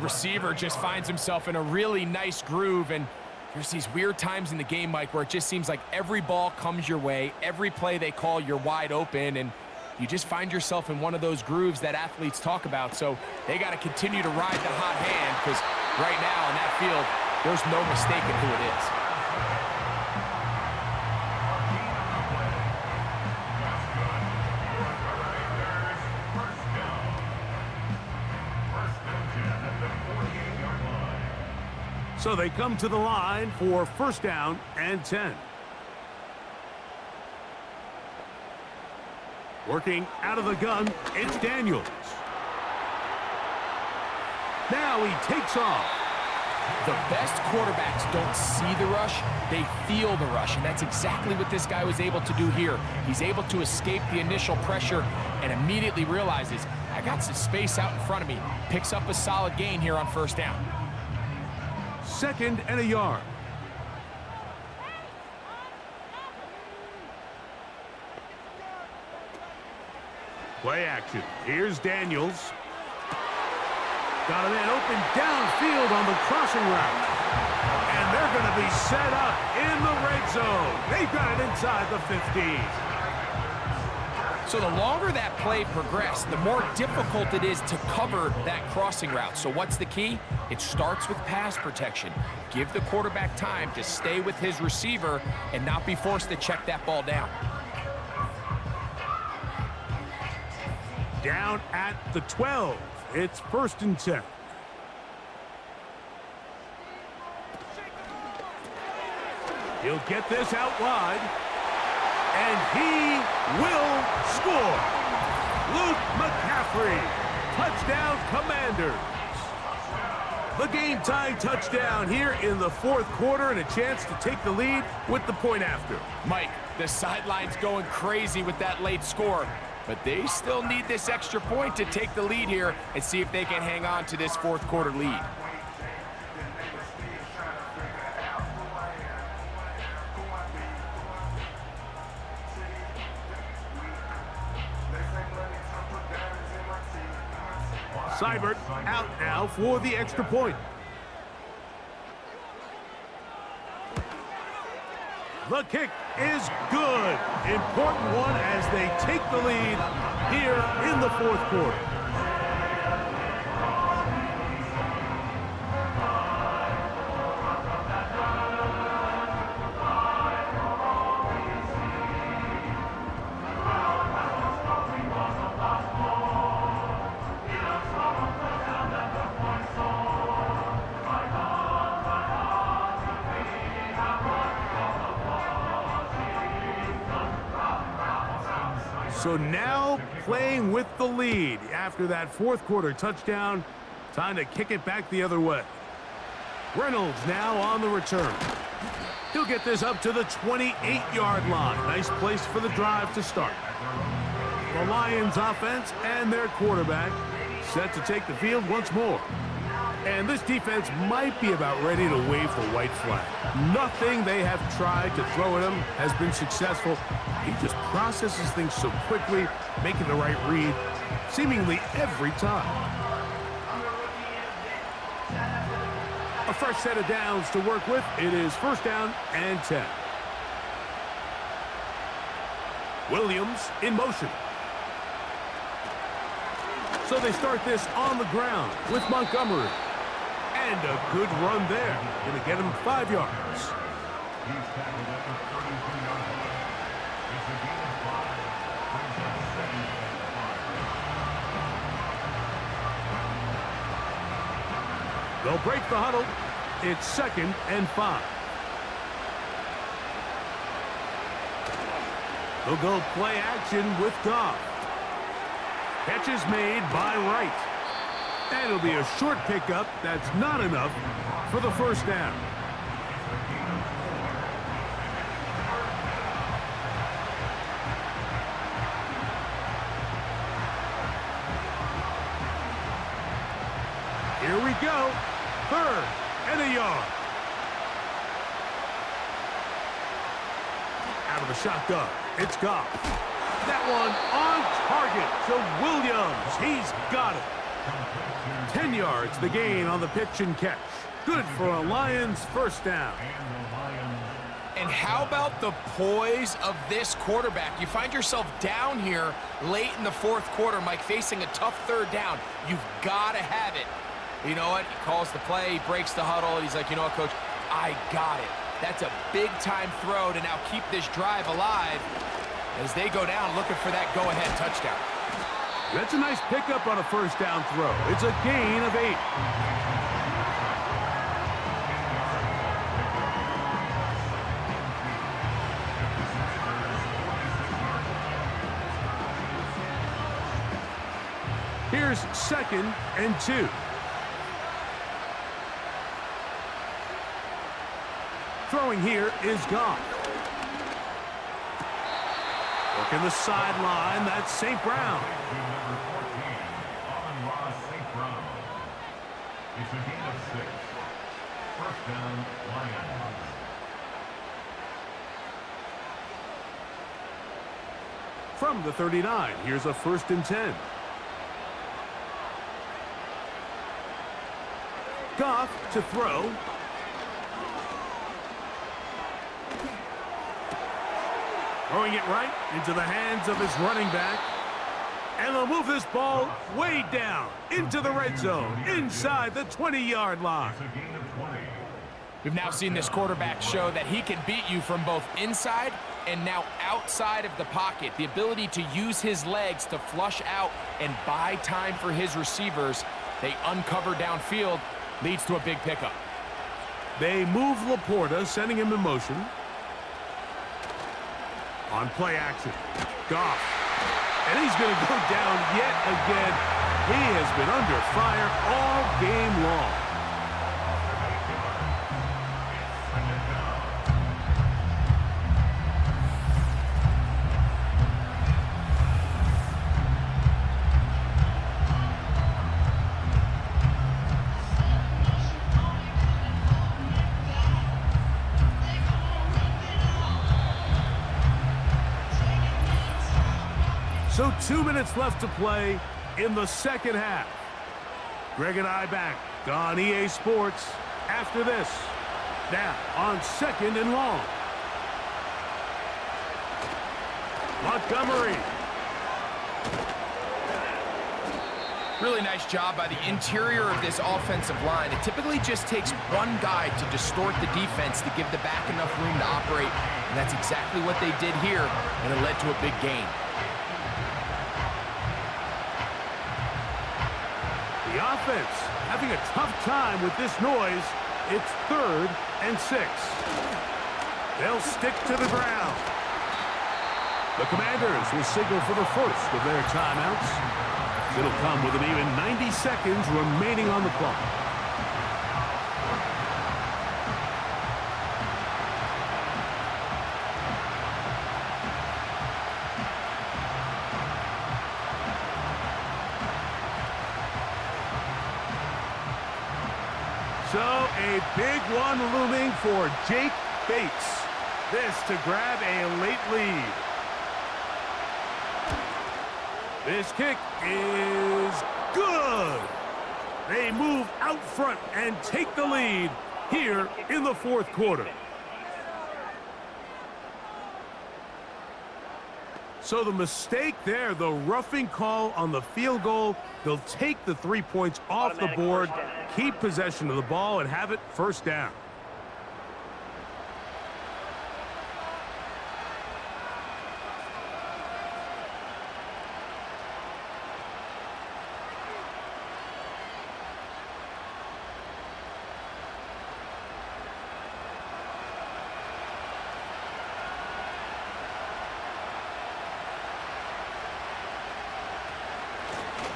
Receiver just finds himself in a really nice groove, and there's these weird times in the game, Mike, where it just seems like every ball comes your way, every play they call, you're wide open, and you just find yourself in one of those grooves that athletes talk about. So they got to continue to ride the hot hand, because right now in that field, there's no mistaking who it is. So they come to the line for first down and 10. Working out of the gun, it's Daniels. Now he takes off. The best quarterbacks don't see the rush, they feel the rush, and that's exactly what this guy was able to do here. He's able to escape the initial pressure and immediately realizes, I got some space out in front of me. Picks up a solid gain here on first down. Second and a yard. Play action. Here's Daniels. Got a man open downfield on the crossing route. And they're going to be set up in the red zone. They've got it inside the 15. So the longer that play progressed, the more difficult it is to cover that crossing route. So what's the key? It starts with pass protection. Give the quarterback time to stay with his receiver and not be forced to check that ball down. Down at the 12. It's first and 10. He'll get this out wide. And he will score. Luke McCaffrey. Touchdown, Commanders. The game-tying touchdown here in the fourth quarter, and a chance to take the lead with the point after. Mike, the sideline's going crazy with that late score, but they still need this extra point to take the lead here and see if they can hang on to this fourth quarter lead. Seibert out now for the extra point. The kick is good. Important one as they take the lead here in the fourth quarter. So now playing with the lead after that fourth quarter touchdown. Time to kick it back the other way. Reynolds now on the return. He'll get this up to the 28-yard line. Nice place for the drive to start. The Lions offense and their quarterback set to take the field once more. And this defense might be about ready to wave the white flag. Nothing they have tried to throw at him has been successful. He just processes things so quickly, making the right read seemingly every time. A fresh set of downs to work with. It is first down and 10. Williams in motion. So they start this on the ground with Montgomery. And a good run there. Going to get him 5 yards. He's tackled at the 32-yard line. It's a gain of 5. Brings up 7 and 5. They'll break the huddle. It's second and 5. They'll go play action with Goff. Catch is made by Wright. And it'll be a short pickup. That's not enough for the first down. Here we go. Third and a yard. Out of the shotgun. It's Goff. That one on target to Williams. He's got it. 10 yards, the gain on the pitch and catch. Good for a Lions first down. And how about the poise of this quarterback? You find yourself down here late in the fourth quarter, Mike, facing a tough third down. You've got to have it. You know what? He calls the play, he breaks the huddle. He's like, you know what, Coach? I got it. That's a big-time throw to now keep this drive alive as they go down looking for that go-ahead touchdown. That's a nice pickup on a first down throw. It's a gain of 8. Here's second and 2. Throwing here is Goff. Working the sideline, that's St. Brown. It's a gain of 6. First down, Lions. From the 39, here's a first and 10. Goff to throw. Throwing it right into the hands of his running back. And they'll move this ball way down into the red zone, inside the 20-yard line. It's a gain of 20. We've now seen this quarterback show that he can beat you from both inside and now outside of the pocket. The ability to use his legs to flush out and buy time for his receivers. They uncover downfield, leads to a big pickup. They move Laporta, sending him in motion. On play action, Goff. And he's going to go down yet again. He has been under fire all game long. So 2 minutes left to play in the second half. Greg and I back on EA Sports after this. Now on second and long. Montgomery. Really nice job by the interior of this offensive line. It typically just takes one guy to distort the defense to give the back enough room to operate. And that's exactly what they did here, and it led to a big gain. The offense having a tough time with this noise. It's third and 6. They'll stick to the ground. The Commanders will signal for the first of their timeouts. It'll come with an even 90 seconds remaining on the clock. So a big one looming for Jake Bates. This to grab a late lead. This kick is good. They move out front and take the lead here in the fourth quarter. So the mistake there, the roughing call on the field goal, they'll take the 3 points off the board, keep possession of the ball, and have it first down.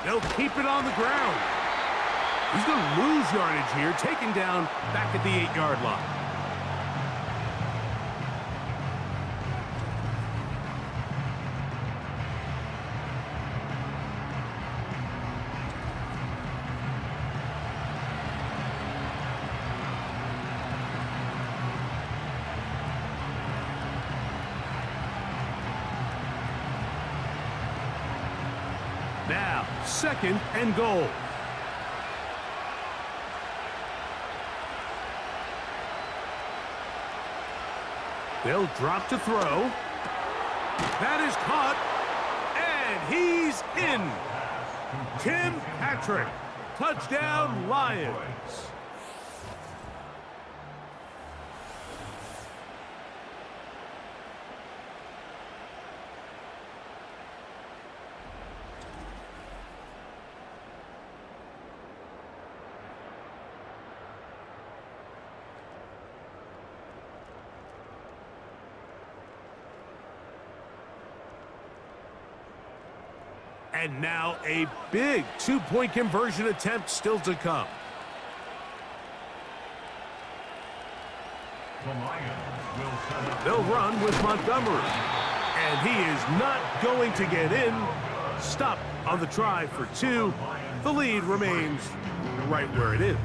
They'll keep it on the ground. He's going to lose yardage here, taken down back at the 8-yard line. Now, 2nd and goal. They'll drop to throw. That is caught, and he's in. Tim Patrick, touchdown Lions. And now a big 2-point conversion attempt still to come. The Lions will set up. They'll run with Montgomery. And he is not going to get in. Stop on the try for 2. The lead remains right where it is.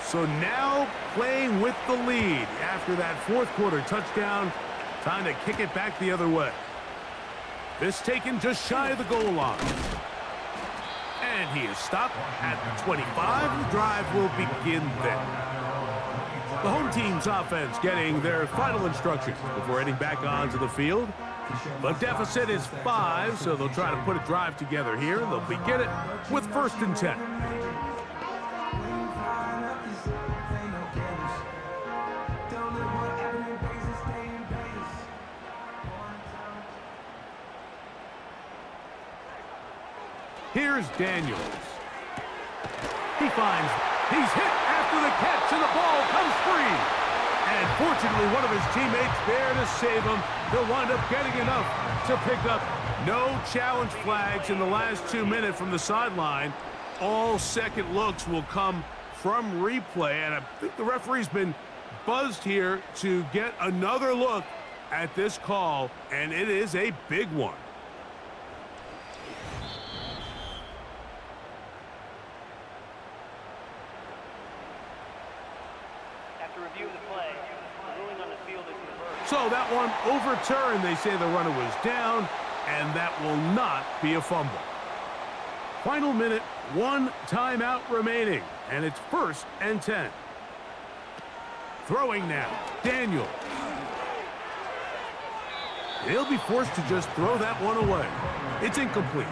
So now playing with the lead after that fourth quarter touchdown. Time to kick it back the other way. This taken just shy of the goal line. And he is stopped at the 25. The drive will begin there. The home team's offense getting their final instructions before heading back onto the field. The deficit is 5, so they'll try to put a drive together here. They'll begin it with 1st and 10. Here's Daniels. He's hit after the catch, and the ball comes free. And fortunately, one of his teammates there to save him. He'll wind up getting enough to pick up. No challenge flags in the last 2 minutes from the sideline. All second looks will come from replay, and I think the referee's been buzzed here to get another look at this call, and it is a big one. Review the play. The ruling on the field is reversed. So that one overturned. They say the runner was down, and that will not be a fumble. Final minute, 1 timeout remaining, and it's 1st and 10. Throwing now, Daniels. He'll be forced to just throw that one away. It's incomplete.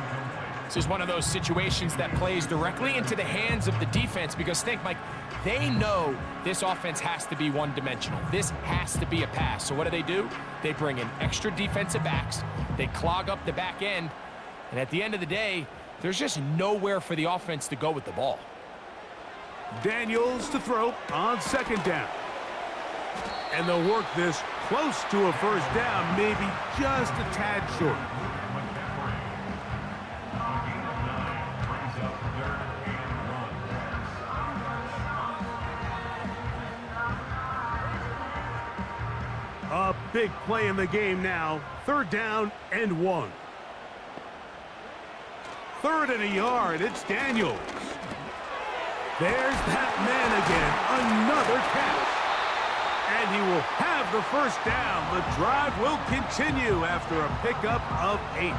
This is one of those situations that plays directly into the hands of the defense because think, Mike, they know this offense has to be one-dimensional. This has to be a pass. So what do? They bring in extra defensive backs. They clog up the back end. And at the end of the day, there's just nowhere for the offense to go with the ball. Daniels to throw on second down. And they'll work this close to a first down, maybe just a tad short. A big play in the game now. 3rd down and 1. 3rd and a yard. It's Daniels. There's that man again. Another catch. And he will have the first down. The drive will continue after a pickup of 8.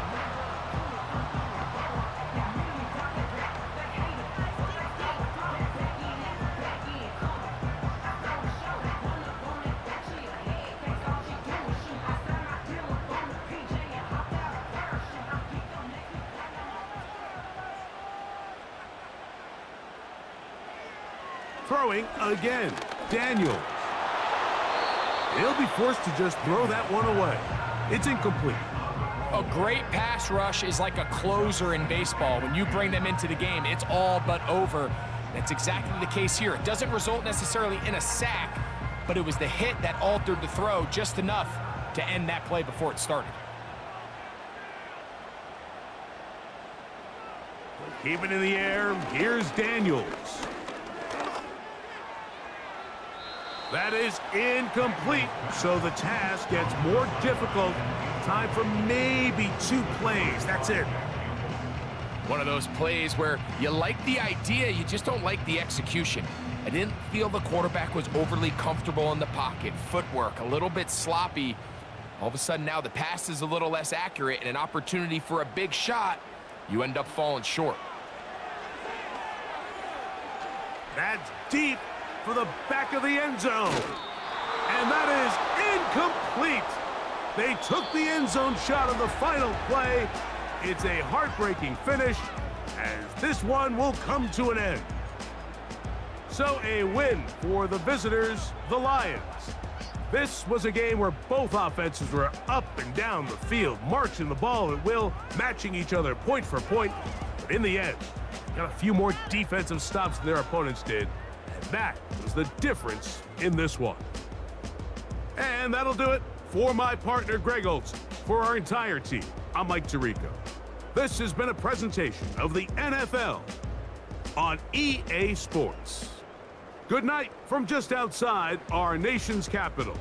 Throwing again, Daniels. He'll be forced to just throw that one away. It's incomplete. A great pass rush is like a closer in baseball. When you bring them into the game, it's all but over. That's exactly the case here. It doesn't result necessarily in a sack, but it was the hit that altered the throw just enough to end that play before it started. Keep it in the air. Here's Daniels. That is incomplete, so the task gets more difficult. Time for maybe 2 plays. That's it. One of those plays where you like the idea, you just don't like the execution. I didn't feel the quarterback was overly comfortable in the pocket. Footwork, a little bit sloppy. All of a sudden now the pass is a little less accurate and an opportunity for a big shot. You end up falling short. That's deep for the back of the end zone. And that is incomplete. They took the end zone shot on the final play. It's a heartbreaking finish, as this one will come to an end. So a win for the visitors, the Lions. This was a game where both offenses were up and down the field, marching the ball at will, matching each other point for point. But in the end, got a few more defensive stops than their opponents did. And that was the difference in this one. And that'll do it for my partner, Greg Olson. For our entire team, I'm Mike Tirico. This has been a presentation of the NFL on EA Sports. Good night from just outside our nation's capital.